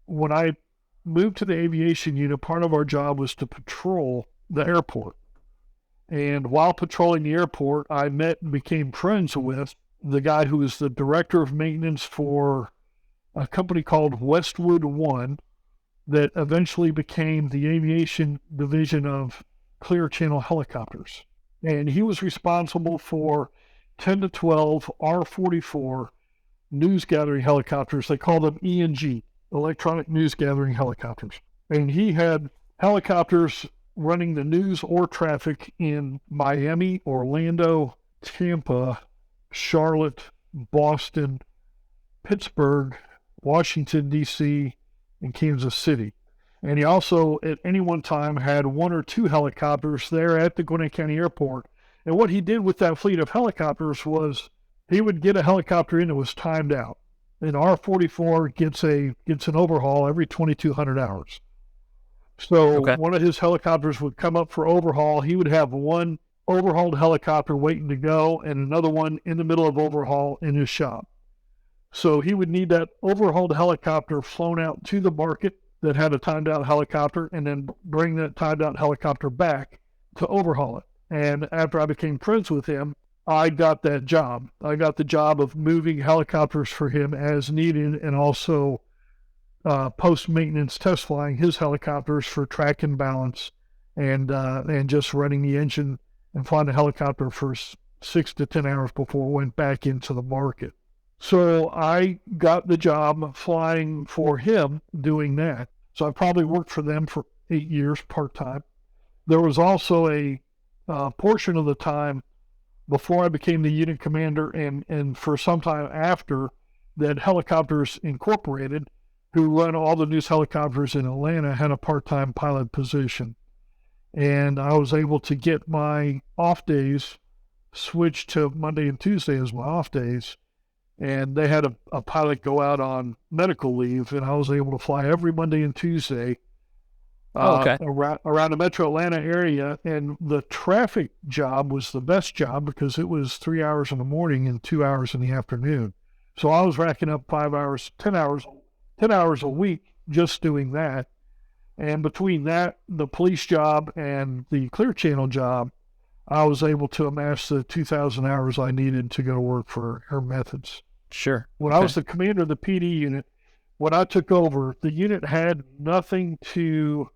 when I moved to the aviation unit, part of our job was to patrol the airport. And while patrolling the airport, I met and became friends with the guy who was the director of maintenance for a company called Westwood One that eventually became the aviation division of Clear Channel Helicopters. And he was responsible for 10 to 12 R-44 news gathering helicopters. They call them ENG, electronic news gathering helicopters. And he had helicopters running the news or traffic in Miami, Orlando, Tampa, Charlotte, Boston, Pittsburgh, Washington, D.C., and Kansas City. And he also, at any one time, had 1 or 2 helicopters there at the Gwinnett County Airport. And what he did with that fleet of helicopters was he would get a helicopter in that was timed out. An R-44 gets an overhaul every 2,200 hours. So one of his helicopters would come up for overhaul. He would have one overhauled helicopter waiting to go and another one in the middle of overhaul in his shop. So he would need that overhauled helicopter flown out to the market that had a timed out helicopter, and then bring that timed out helicopter back to overhaul it. And after I became friends with him, I got that job. I got the job of moving helicopters for him as needed, and also post-maintenance test flying his helicopters for track and balance, and just running the engine and flying the helicopter for 6 to 10 hours before it went back into the market. So I got the job flying for him doing that. So I probably worked for them for 8 years part-time. There was also a portion of the time before I became the unit commander and for some time after that Helicopters Incorporated, who run all the news helicopters in Atlanta, had a part-time pilot position. And I was able to get my off days switched to Monday and Tuesday as my off days. And they had a pilot go out on medical leave, and I was able to fly every Monday and Tuesday around the metro Atlanta area. And the traffic job was the best job because it was 3 hours in the morning and 2 hours in the afternoon. So I was racking up 5 hours, 10 hours a week just doing that. And between that, the police job and the Clear Channel job, I was able to amass the 2,000 hours I needed to go to work for Air Methods. Sure. When I was the commander of the PD unit, when I took over, the unit had nothing to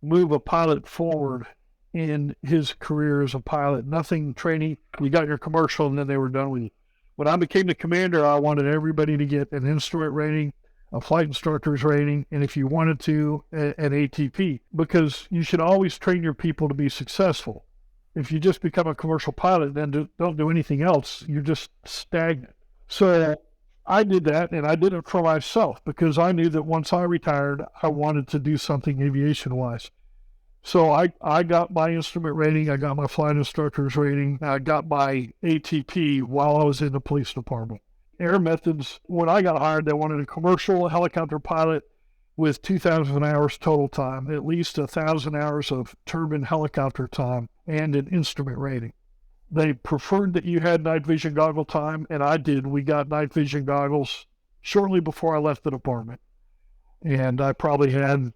move a pilot forward in his career as a pilot. Nothing training. You got your commercial and then they were done with you. When I became the commander, I wanted everybody to get an instrument rating, a flight instructor's rating, and if you wanted to, an ATP, because you should always train your people to be successful. If you just become a commercial pilot and then don't do anything else, you're just stagnant. So I did that, and I did it for myself because I knew that once I retired, I wanted to do something aviation-wise. So I got my instrument rating, I got my flight instructor's rating, I got my ATP while I was in the police department. Air Methods, when I got hired, they wanted a commercial helicopter pilot with 2,000 hours total time, at least 1,000 hours of turbine helicopter time, and an instrument rating. They preferred that you had night vision goggle time, and I did. We got night vision goggles shortly before I left the department. And I probably had,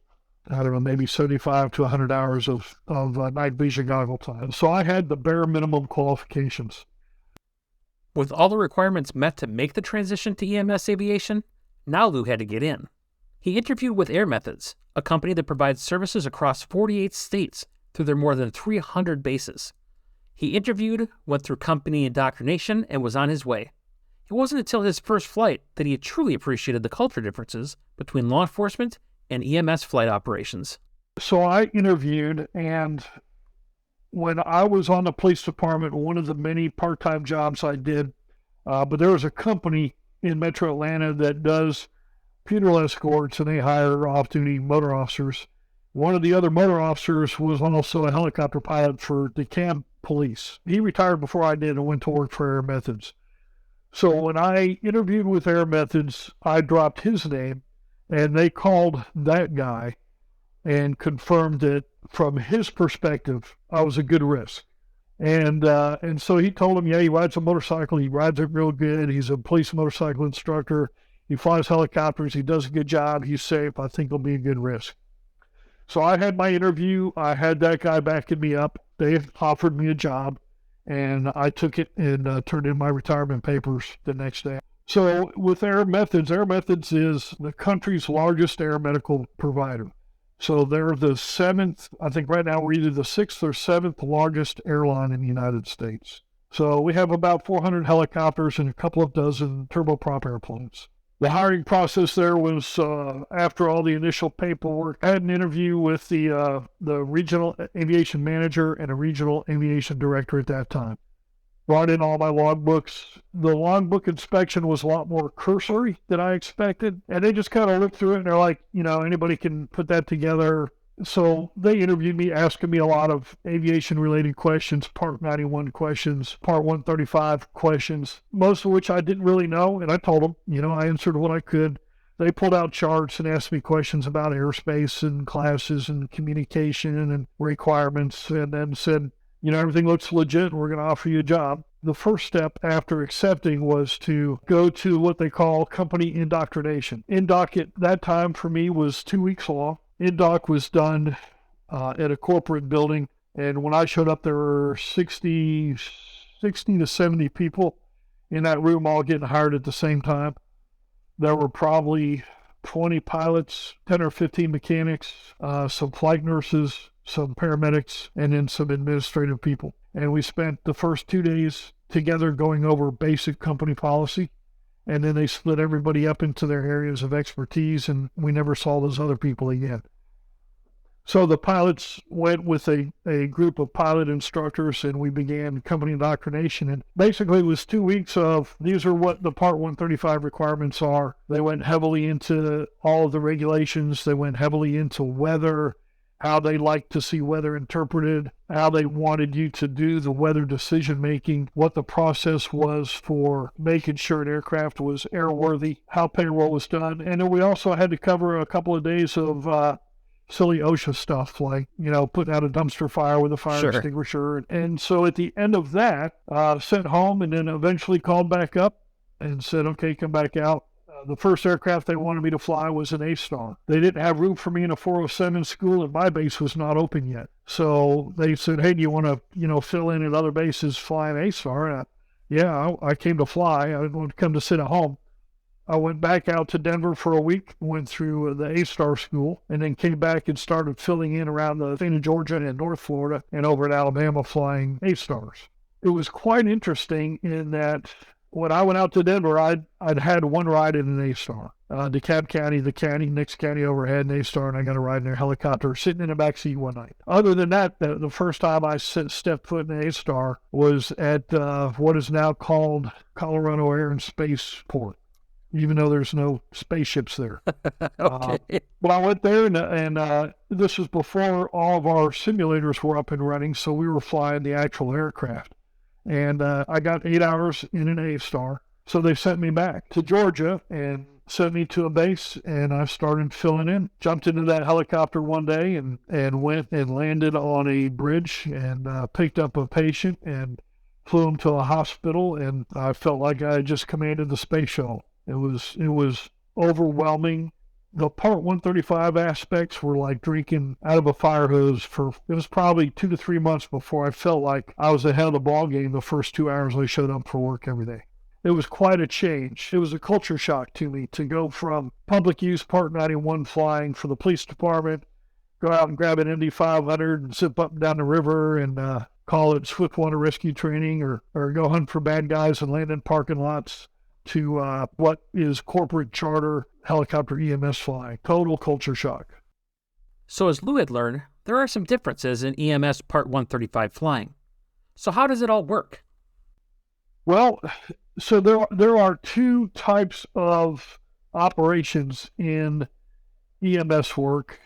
I don't know, maybe 75 to 100 hours of night vision goggle time. So I had the bare minimum qualifications. With all the requirements met to make the transition to EMS aviation, now Lou had to get in. He interviewed with Air Methods, a company that provides services across 48 states through their more than 300 bases. He interviewed, went through company indoctrination, and was on his way. It wasn't until his first flight that he had truly appreciated the culture differences between law enforcement and EMS flight operations. So I interviewed, and when I was on the police department, one of the many part-time jobs I did, but there was a company in Metro Atlanta that does funeral escorts, and they hire off-duty motor officers. One of the other motor officers was also a helicopter pilot for DeKalb Police. He retired before I did and went to work for Air Methods. So when I interviewed with Air Methods, I dropped his name, and they called that guy and confirmed that from his perspective, I was a good risk. And so he told him, yeah, he rides a motorcycle. He rides it real good. He's a police motorcycle instructor. He flies helicopters. He does a good job. He's safe. I think he'll be a good risk. So I had my interview. I had that guy backing me up. They offered me a job, and I took it and turned in my retirement papers the next day. So with Air Methods is the country's largest air medical provider. So they're the seventh, I think right now we're either the sixth or seventh largest airline in the United States. So we have about 400 helicopters and a couple of dozen turboprop airplanes. The hiring process there was after all the initial paperwork. I had an interview with the regional aviation manager and a regional aviation director at that time. Brought in all my logbooks. The logbook inspection was a lot more cursory than I expected. And they just kind of looked through it and they're like, anybody can put that together. So they interviewed me, asking me a lot of aviation-related questions, Part 91 questions, Part 135 questions, most of which I didn't really know. And I told them, I answered what I could. They pulled out charts and asked me questions about airspace and classes and communication and requirements, and then said, everything looks legit. We're going to offer you a job. The first step after accepting was to go to what they call company indoctrination. Indoc at that time for me was 2 weeks long. Indoc was done at a corporate building, and when I showed up, there were 60 to 70 people in that room all getting hired at the same time. There were probably 20 pilots, 10 or 15 mechanics, some flight nurses, some paramedics, and then some administrative people. And we spent the first 2 days together going over basic company policy. And then they split everybody up into their areas of expertise, and we never saw those other people again. So the pilots went with a group of pilot instructors, and we began company indoctrination. And basically it was 2 weeks of, these are what the Part 135 requirements are. They went heavily into all of the regulations. They went heavily into weather, how they like to see weather interpreted, how they wanted you to do the weather decision making, what the process was for making sure an aircraft was airworthy, how payroll was done. And then we also had to cover a couple of days of silly OSHA stuff, like, putting out a dumpster fire with a fire extinguisher. And so at the end of that, sent home, and then eventually called back up and said, okay, come back out. The first aircraft they wanted me to fly was an A-Star. They didn't have room for me in a 407 school, and my base was not open yet. So they said, hey, do you want to, fill in at other bases flying A-Star? Yeah, I came to fly. I didn't want to come to sit at home. I went back out to Denver for a week, went through the A-Star school, and then came back and started filling in around the state of Georgia and North Florida and over in Alabama flying A-Stars. It was quite interesting in that when I went out to Denver, I'd had one ride in an A-Star. DeKalb County, next county overhead, an A-Star, and I got a ride in their helicopter sitting in the back seat one night. Other than that, the first time I stepped foot in an A-Star was at what is now called Colorado Air and Space Port, even though there's no spaceships there. Okay. But I went there, and this was before all of our simulators were up and running, so we were flying the actual aircraft. And I got 8 hours in an A-Star. So they sent me back to Georgia and sent me to a base, and I started filling in. Jumped into that helicopter one day and went and landed on a bridge and picked up a patient and flew him to a hospital, and I felt like I had just commanded the space shuttle. It was overwhelming. The Part 135 aspects were like drinking out of a fire hose. It was probably 2 to 3 months before I felt like I was ahead of the ball game the first 2 hours I showed up for work every day. It was quite a change. It was a culture shock to me to go from public use Part 91 flying for the police department, go out and grab an MD-500 and zip up and down the river and call it swiftwater rescue training, or go hunt for bad guys and land in parking lots, to what is corporate charter helicopter EMS flying. Total culture shock. So as Lou had learned, there are some differences in EMS Part 135 flying. So how does it all work? Well, so there are two types of operations in EMS work,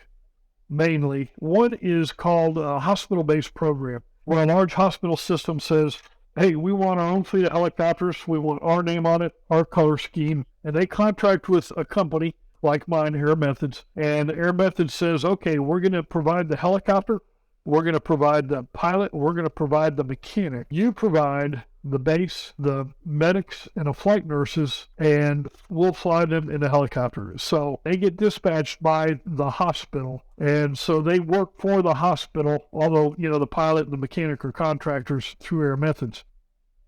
mainly. One is called a hospital-based program, where a large hospital system says, hey, we want our own fleet of helicopters. We want our name on it, our color scheme. And they contract with a company like mine, Air Methods. And Air Methods says, okay, we're going to provide the helicopter. We're going to provide the pilot. We're going to provide the mechanic. You provide the base, the medics, and the flight nurses, and we'll fly them in the helicopter. So they get dispatched by the hospital. And so they work for the hospital, although, the pilot and the mechanic are contractors through Air Methods.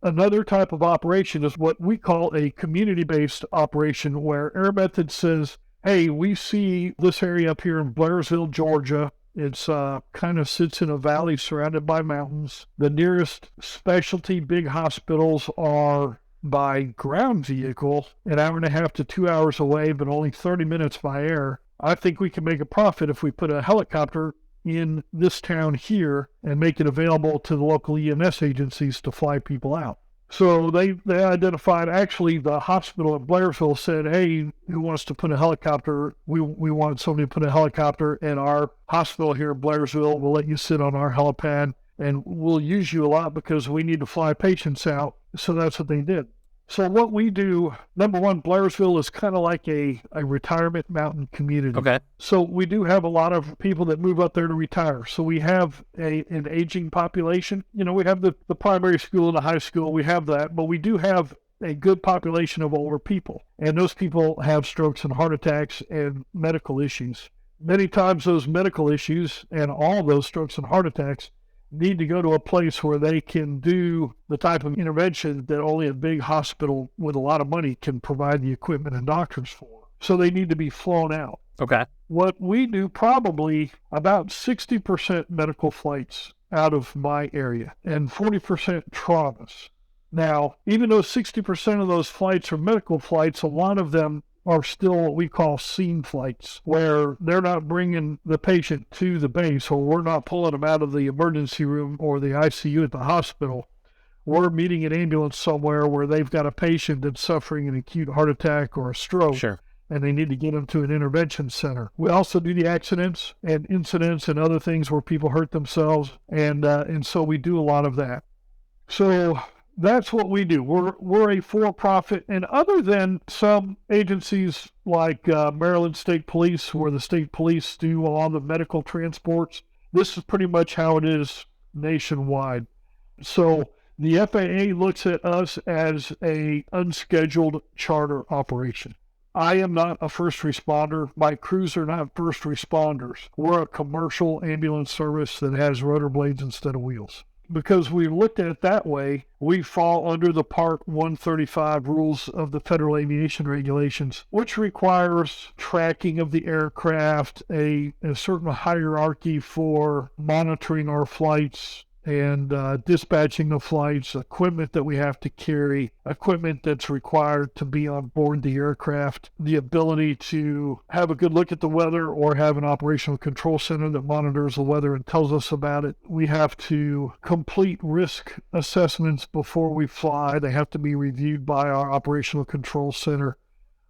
Another type of operation is what we call a community-based operation, where Air Methods says, hey, we see this area up here in Blairsville, Georgia. It's kind of sits in a valley surrounded by mountains. The nearest specialty big hospitals are by ground vehicle, an hour and a half to 2 hours away, but only 30 minutes by air. I think we can make a profit if we put a helicopter in this town here and make it available to the local EMS agencies to fly people out. So they identified, actually the hospital at Blairsville said, hey, who wants to put a helicopter? We want somebody to put a helicopter in our hospital here at Blairsville. We'll let you sit on our helipad, and we'll use you a lot because we need to fly patients out. So that's what they did. So what we do, number one, Blairsville is kind of like a retirement mountain community. Okay. So we do have a lot of people that move up there to retire. So we have an aging population. We have the primary school and the high school. We have that, but we do have a good population of older people. And those people have strokes and heart attacks and medical issues. Many times those medical issues and all those strokes and heart attacks need to go to a place where they can do the type of intervention that only a big hospital with a lot of money can provide the equipment and doctors for. So they need to be flown out. Okay. What we do, probably about 60% medical flights out of my area and 40% traumas. Now, even though 60% of those flights are medical flights, a lot of them are still what we call scene flights, where they're not bringing the patient to the base, or we're not pulling them out of the emergency room or the ICU at the hospital. We're meeting an ambulance somewhere where they've got a patient that's suffering an acute heart attack or a stroke. Sure. And they need to get them to an intervention center. We also do the accidents and incidents and other things where people hurt themselves, and so we do a lot of that. So that's what we do. We're a for-profit, and other than some agencies like Maryland State Police, where the state police do all the medical transports, this is pretty much how it is nationwide. So the FAA looks at us as a unscheduled charter operation. I am not a first responder. My crews are not first responders. We're a commercial ambulance service that has rotor blades instead of wheels. Because we looked at it that way, we fall under the Part 135 rules of the Federal Aviation Regulations, which requires tracking of the aircraft, a certain hierarchy for monitoring our flights, and dispatching of flights, equipment that we have to carry, equipment that's required to be on board the aircraft, the ability to have a good look at the weather or have an operational control center that monitors the weather and tells us about it. We have to complete risk assessments before we fly. They have to be reviewed by our operational control center.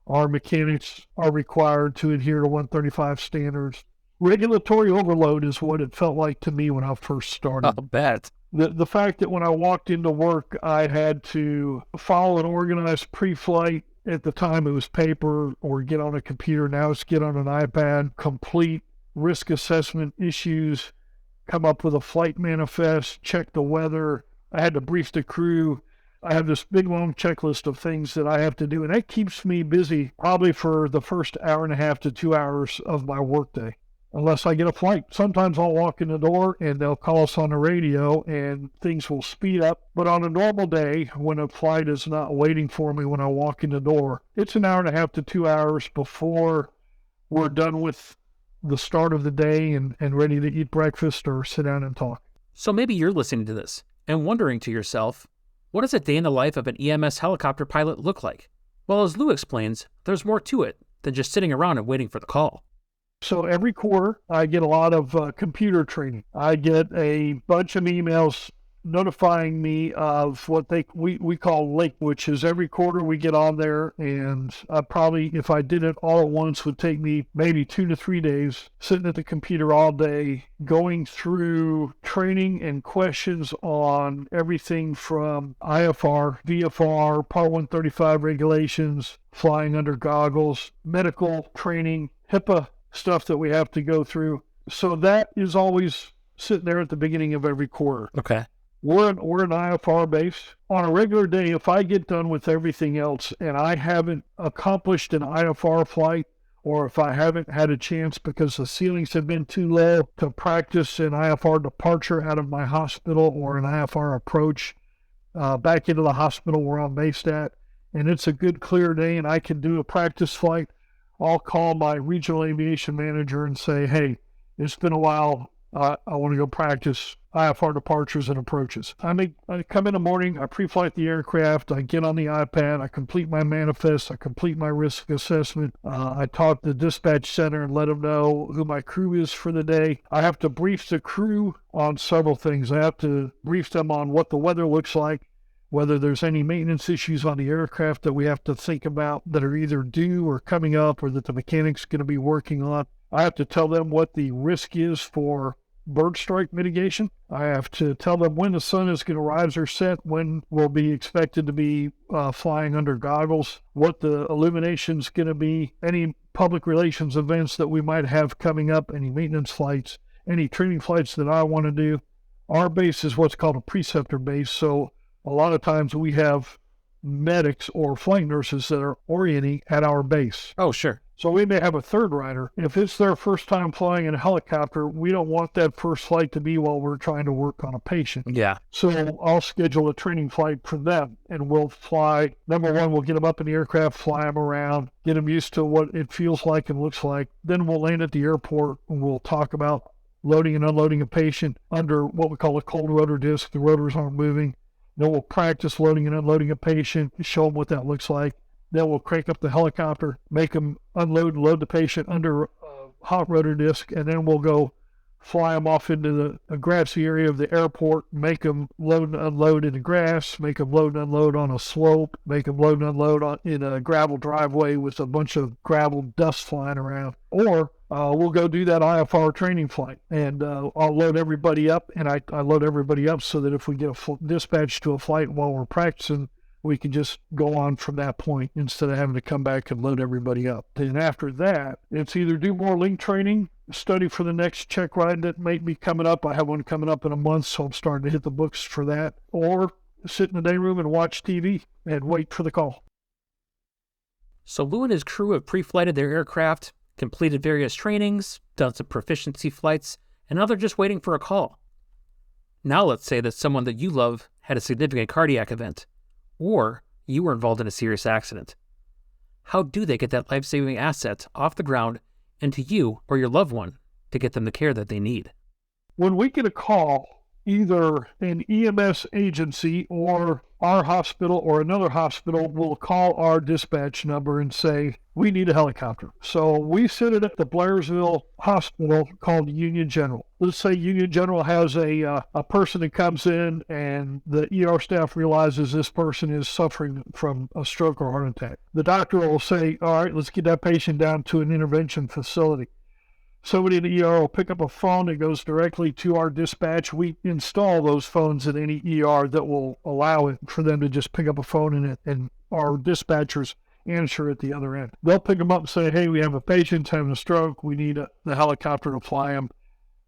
Our mechanics are required to adhere to 135 standards. Regulatory overload is what it felt like to me when I first started. I'll bet. The fact that when I walked into work, I had to follow an organized pre-flight. At the time, it was paper or get on a computer. Now it's get on an iPad, complete risk assessment issues, come up with a flight manifest, check the weather. I had to brief the crew. I have this big, long checklist of things that I have to do, and that keeps me busy probably for the first hour and a half to 2 hours of my workday. Unless I get a flight. Sometimes I'll walk in the door and they'll call us on the radio and things will speed up. But on a normal day, when a flight is not waiting for me when I walk in the door, it's an hour and a half to 2 hours before we're done with the start of the day and ready to eat breakfast or sit down and talk. So maybe you're listening to this and wondering to yourself, what does a day in the life of an EMS helicopter pilot look like? Well, as Lou explains, there's more to it than just sitting around and waiting for the call. So every quarter, I get a lot of computer training. I get a bunch of emails notifying me of what we call link, which is every quarter we get on there, and probably, if I did it all at once, would take me maybe 2 to 3 days, sitting at the computer all day, going through training and questions on everything from IFR, VFR, Part 135 regulations, flying under goggles, medical training, HIPAA stuff that we have to go through. So that is always sitting there at the beginning of every quarter. Okay. We're an IFR base. On a regular day, if I get done with everything else and I haven't accomplished an IFR flight, or if I haven't had a chance because the ceilings have been too low to practice an IFR departure out of my hospital or an IFR approach back into the hospital where I'm based at, and it's a good clear day and I can do a practice flight, I'll call my regional aviation manager and say, hey, it's been a while. I want to go practice IFR departures and approaches. I come in the morning, I pre-flight the aircraft, I get on the iPad, I complete my manifest, I complete my risk assessment. I talk to the dispatch center and let them know who my crew is for the day. I have to brief the crew on several things. I have to brief them on what the weather looks like, whether there's any maintenance issues on the aircraft that we have to think about that are either due or coming up or that the mechanic's going to be working on. I have to tell them what the risk is for bird strike mitigation. I have to tell them when the sun is going to rise or set, when we'll be expected to be flying under goggles, what the illumination's going to be, any public relations events that we might have coming up, any maintenance flights, any training flights that I want to do. Our base is what's called a preceptor base, so a lot of times we have medics or flight nurses that are orienting at our base. Oh, sure. So we may have a third rider. If it's their first time flying in a helicopter, we don't want that first flight to be while we're trying to work on a patient. Yeah. So I'll schedule a training flight for them, and we'll fly. Number one, we'll get them up in the aircraft, fly them around, get them used to what it feels like and looks like. Then we'll land at the airport, and we'll talk about loading and unloading a patient under what we call a cold rotor disc. The rotors aren't moving. Then we'll practice loading and unloading a patient, show them what that looks like. Then we'll crank up the helicopter, make them unload and load the patient under a hot rotor disc, and then we'll go fly them off into the grassy area of the airport, make them load and unload in the grass, make them load and unload on a slope, make them load and unload in a gravel driveway with a bunch of gravel dust flying around. Or we'll go do that IFR training flight, and I'll load everybody up, and I load everybody up so that if we get a dispatch to a flight while we're practicing, we can just go on from that point instead of having to come back and load everybody up. And after that, it's either do more link training, study for the next check ride that may be coming up. I have one coming up in a month, so I'm starting to hit the books for that. Or sit in the day room and watch TV and wait for the call. So Lou and his crew have pre-flighted their aircraft, completed various trainings, done some proficiency flights, and now they're just waiting for a call. Now let's say that someone that you love had a significant cardiac event, or you were involved in a serious accident. How do they get that life-saving asset off the ground and to you or your loved one to get them the care that they need? When we get a call, either an EMS agency or our hospital or another hospital will call our dispatch number and say, we need a helicopter. So we sit at the Blairsville Hospital called Union General. Let's say Union General has a person that comes in and the ER staff realizes this person is suffering from a stroke or heart attack. The doctor will say, all right, let's get that patient down to an intervention facility. Somebody in the ER will pick up a phone that goes directly to our dispatch. We install those phones in any ER that will allow it for them to just pick up a phone and our dispatchers answer at the other end. They'll pick them up and say, hey, we have a patient having a stroke. We need the helicopter to fly him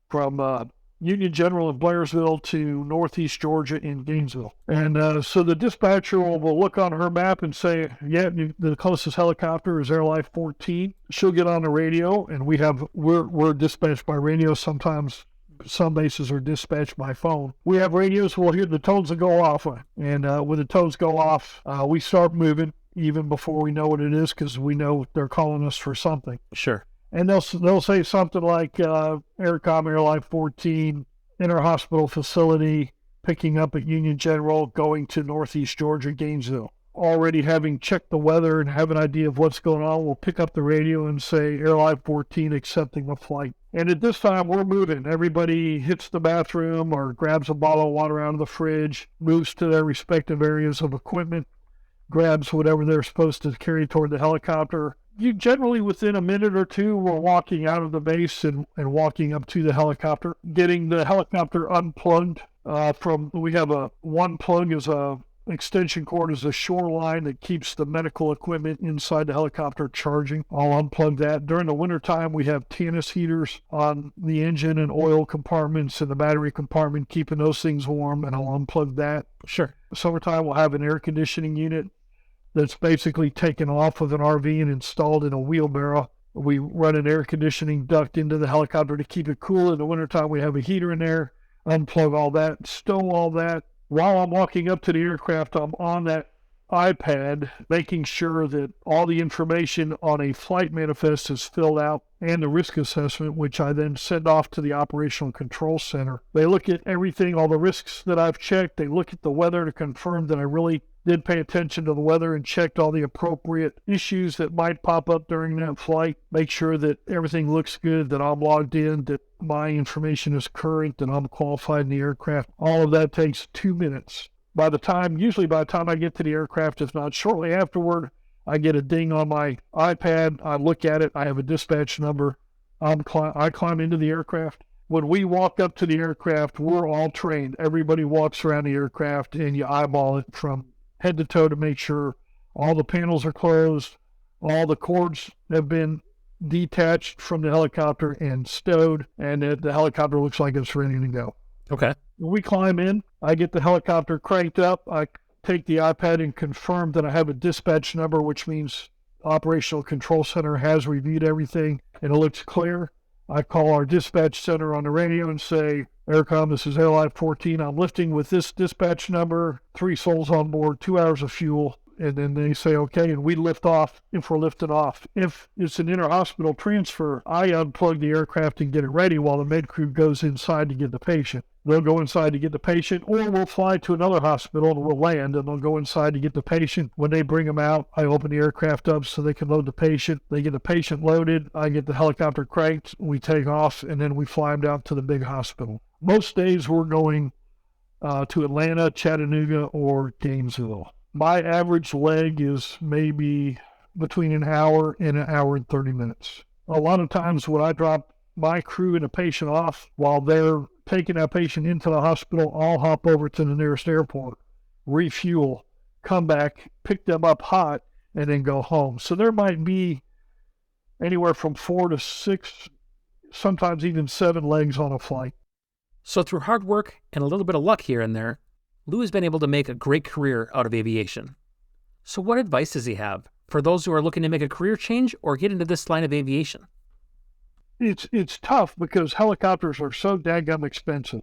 from Union General in Blairsville to Northeast Georgia in Gainesville. And so the dispatcher will look on her map and say, yeah, the closest helicopter is Airlife 14. She'll get on the radio, and we're dispatched by radio. Sometimes some bases are dispatched by phone. We have radios, we'll hear the tones that go off. And when the tones go off, we start moving even before we know what it is, because we know they're calling us for something. Sure. And they'll say something like Aircom Airlife 14, inter-hospital facility, picking up at Union General, going to Northeast Georgia, Gainesville. Already having checked the weather and have an idea of what's going on, we'll pick up the radio and say Airlife 14 accepting the flight. And at this time, we're moving. Everybody hits the bathroom or grabs a bottle of water out of the fridge, moves to their respective areas of equipment, grabs whatever they're supposed to carry toward the helicopter. You generally, within a minute or two, we're walking out of the base and walking up to the helicopter, getting the helicopter unplugged we have one plug is a extension cord is a shoreline that keeps the medical equipment inside the helicopter charging. I'll unplug that. During the wintertime, we have Tannis heaters on the engine and oil compartments and the battery compartment, keeping those things warm, and I'll unplug that. Sure. Summertime, we'll have an air conditioning unit that's basically taken off of an RV and installed in a wheelbarrow. We run an air conditioning duct into the helicopter to keep it cool. In the wintertime, we have a heater in there. Unplug all that, stow all that. While I'm walking up to the aircraft, I'm on that iPad, making sure that all the information on a flight manifest is filled out and the risk assessment, which I then send off to the operational control center. They look at everything, all the risks that I've checked. They look at the weather to confirm that I really did pay attention to the weather and checked all the appropriate issues that might pop up during that flight. Make sure that everything looks good, that I'm logged in, that my information is current, that I'm qualified in the aircraft. All of that takes 2 minutes. Usually by the time I get to the aircraft, if not shortly afterward, I get a ding on my iPad. I look at it. I have a dispatch number. I climb into the aircraft. When we walk up to the aircraft, we're all trained. Everybody walks around the aircraft and you eyeball it from head to toe to make sure all the panels are closed, all the cords have been detached from the helicopter and stowed, and that the helicopter looks like it's ready to go. Okay. When we climb in, I get the helicopter cranked up. I take the iPad and confirm that I have a dispatch number, which means Operational Control Center has reviewed everything and it looks clear. I call our dispatch center on the radio and say, Aircom, this is Airlife 14. I'm lifting with this dispatch number, 3 souls on board, 2 hours of fuel. and then they say, okay, and we lift off if we're lifted off. If it's an inter-hospital transfer, I unplug the aircraft and get it ready while the med crew goes inside to get the patient. They'll go inside to get the patient, or we'll fly to another hospital and we'll land, and they'll go inside to get the patient. When they bring them out, I open the aircraft up so they can load the patient. They get the patient loaded. I get the helicopter cranked. We take off, and then we fly them down to the big hospital. Most days we're going to Atlanta, Chattanooga, or Gainesville. My average leg is maybe between an hour and 30 minutes. A lot of times when I drop my crew and a patient off while they're taking that patient into the hospital, I'll hop over to the nearest airport, refuel, come back, pick them up hot, and then go home. So there might be anywhere from 4 to 6, sometimes even 7 legs on a flight. So through hard work and a little bit of luck here and there, Lou has been able to make a great career out of aviation. So what advice does he have for those who are looking to make a career change or get into this line of aviation? It's tough because helicopters are so daggum expensive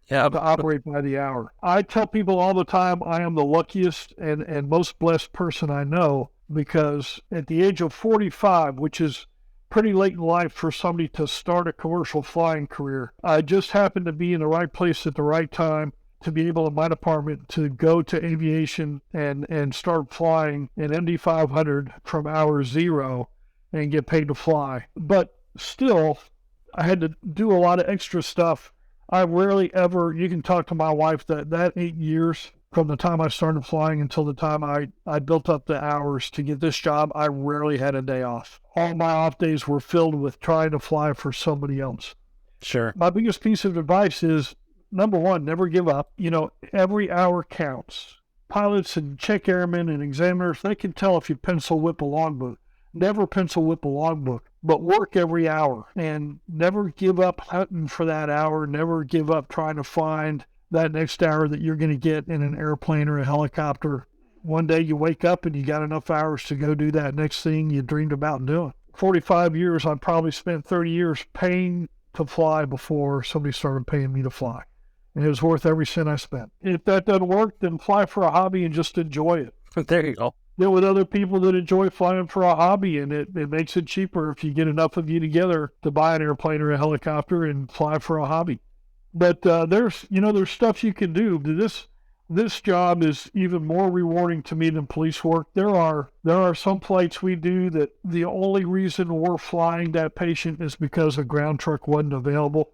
to operate by the hour. I tell people all the time I am the luckiest and most blessed person I know, because at the age of 45, which is pretty late in life for somebody to start a commercial flying career, I just happened to be in the right place at the right time to be able in my department to go to aviation and start flying an MD-500 from hour zero and get paid to fly. But still, I had to do a lot of extra stuff. I rarely ever, you can talk to my wife, that 8 years from the time I started flying until the time I built up the hours to get this job, I rarely had a day off. All my off days were filled with trying to fly for somebody else. Sure. My biggest piece of advice is, number one, never give up. Every hour counts. Pilots and check airmen and examiners, they can tell if you pencil whip a logbook. Never pencil whip a logbook, but work every hour and never give up hunting for that hour. Never give up trying to find that next hour that you're going to get in an airplane or a helicopter. One day you wake up and you got enough hours to go do that next thing you dreamed about doing. 45 years, I probably spent 30 years paying to fly before somebody started paying me to fly. And it was worth every cent I spent. If that doesn't work, then fly for a hobby and just enjoy it. There you go. Get with other people that enjoy flying for a hobby, and it makes it cheaper if you get enough of you together to buy an airplane or a helicopter and fly for a hobby. But there's stuff you can do. This job is even more rewarding to me than police work. There are some flights we do that the only reason we're flying that patient is because a ground truck wasn't available.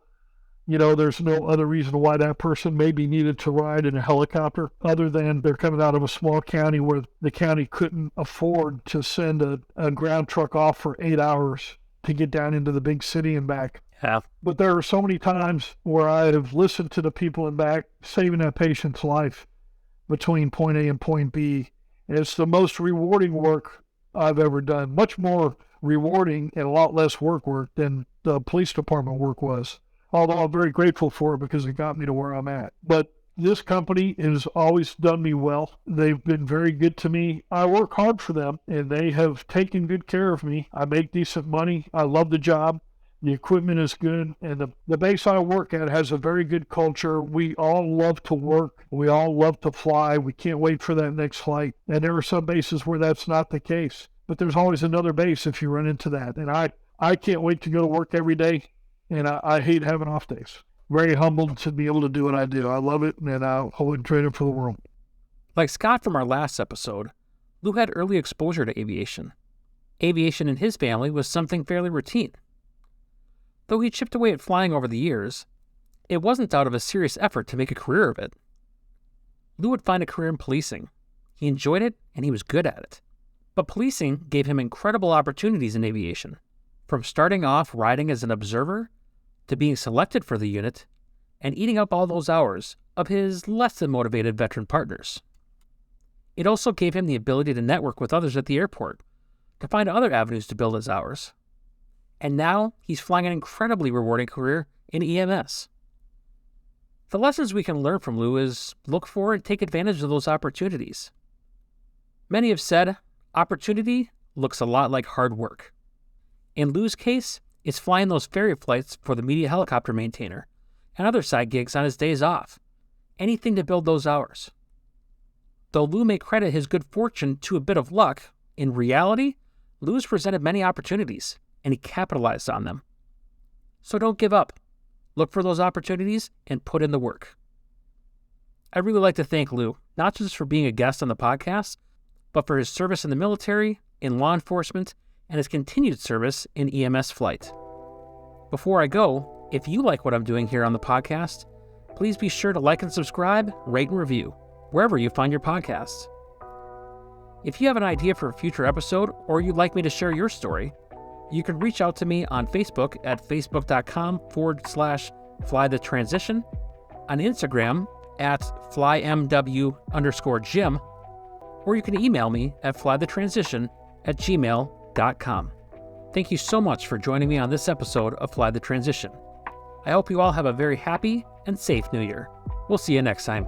There's no other reason why that person maybe needed to ride in a helicopter other than they're coming out of a small county where the county couldn't afford to send a ground truck off for 8 hours to get down into the big city and back. Yeah. But there are so many times where I have listened to the people in back saving that patient's life between point A and point B. And it's the most rewarding work I've ever done. Much more rewarding and a lot less work than the police department work was. Although I'm very grateful for it because it got me to where I'm at. But this company has always done me well. They've been very good to me. I work hard for them, and they have taken good care of me. I make decent money. I love the job. The equipment is good, and the base I work at has a very good culture. We all love to work. We all love to fly. We can't wait for that next flight. And there are some bases where that's not the case. But there's always another base if you run into that. And I can't wait to go to work every day. And I hate having off days. Very humbled to be able to do what I do. I love it, and I wouldn't trade it for the world. Like Scott from our last episode, Lou had early exposure to aviation. Aviation in his family was something fairly routine. Though he chipped away at flying over the years, it wasn't out of a serious effort to make a career of it. Lou would find a career in policing. He enjoyed it, and he was good at it. But policing gave him incredible opportunities in aviation, from starting off riding as an observer to being selected for the unit and eating up all those hours of his less than motivated veteran partners. It also gave him the ability to network with others at the airport, to find other avenues to build his hours. And now he's flying an incredibly rewarding career in EMS. The lessons we can learn from Lou is look for and take advantage of those opportunities. Many have said opportunity looks a lot like hard work. In Lou's case, it's flying those ferry flights for the media helicopter maintainer and other side gigs on his days off. Anything to build those hours. Though Lou may credit his good fortune to a bit of luck, in reality, Lou's presented many opportunities, and he capitalized on them. So don't give up. Look for those opportunities and put in the work. I'd really like to thank Lou, not just for being a guest on the podcast, but for his service in the military, in law enforcement, and his continued service in EMS flight. Before I go, if you like what I'm doing here on the podcast, please be sure to like and subscribe, rate and review, wherever you find your podcasts. If you have an idea for a future episode or you'd like me to share your story, you can reach out to me on Facebook at facebook.com/flythetransition, on Instagram at flymw_Jim, or you can email me at flythetransition@gmail.com. Thank you so much for joining me on this episode of Fly the Transition. I hope you all have a very happy and safe New Year. We'll see you next time.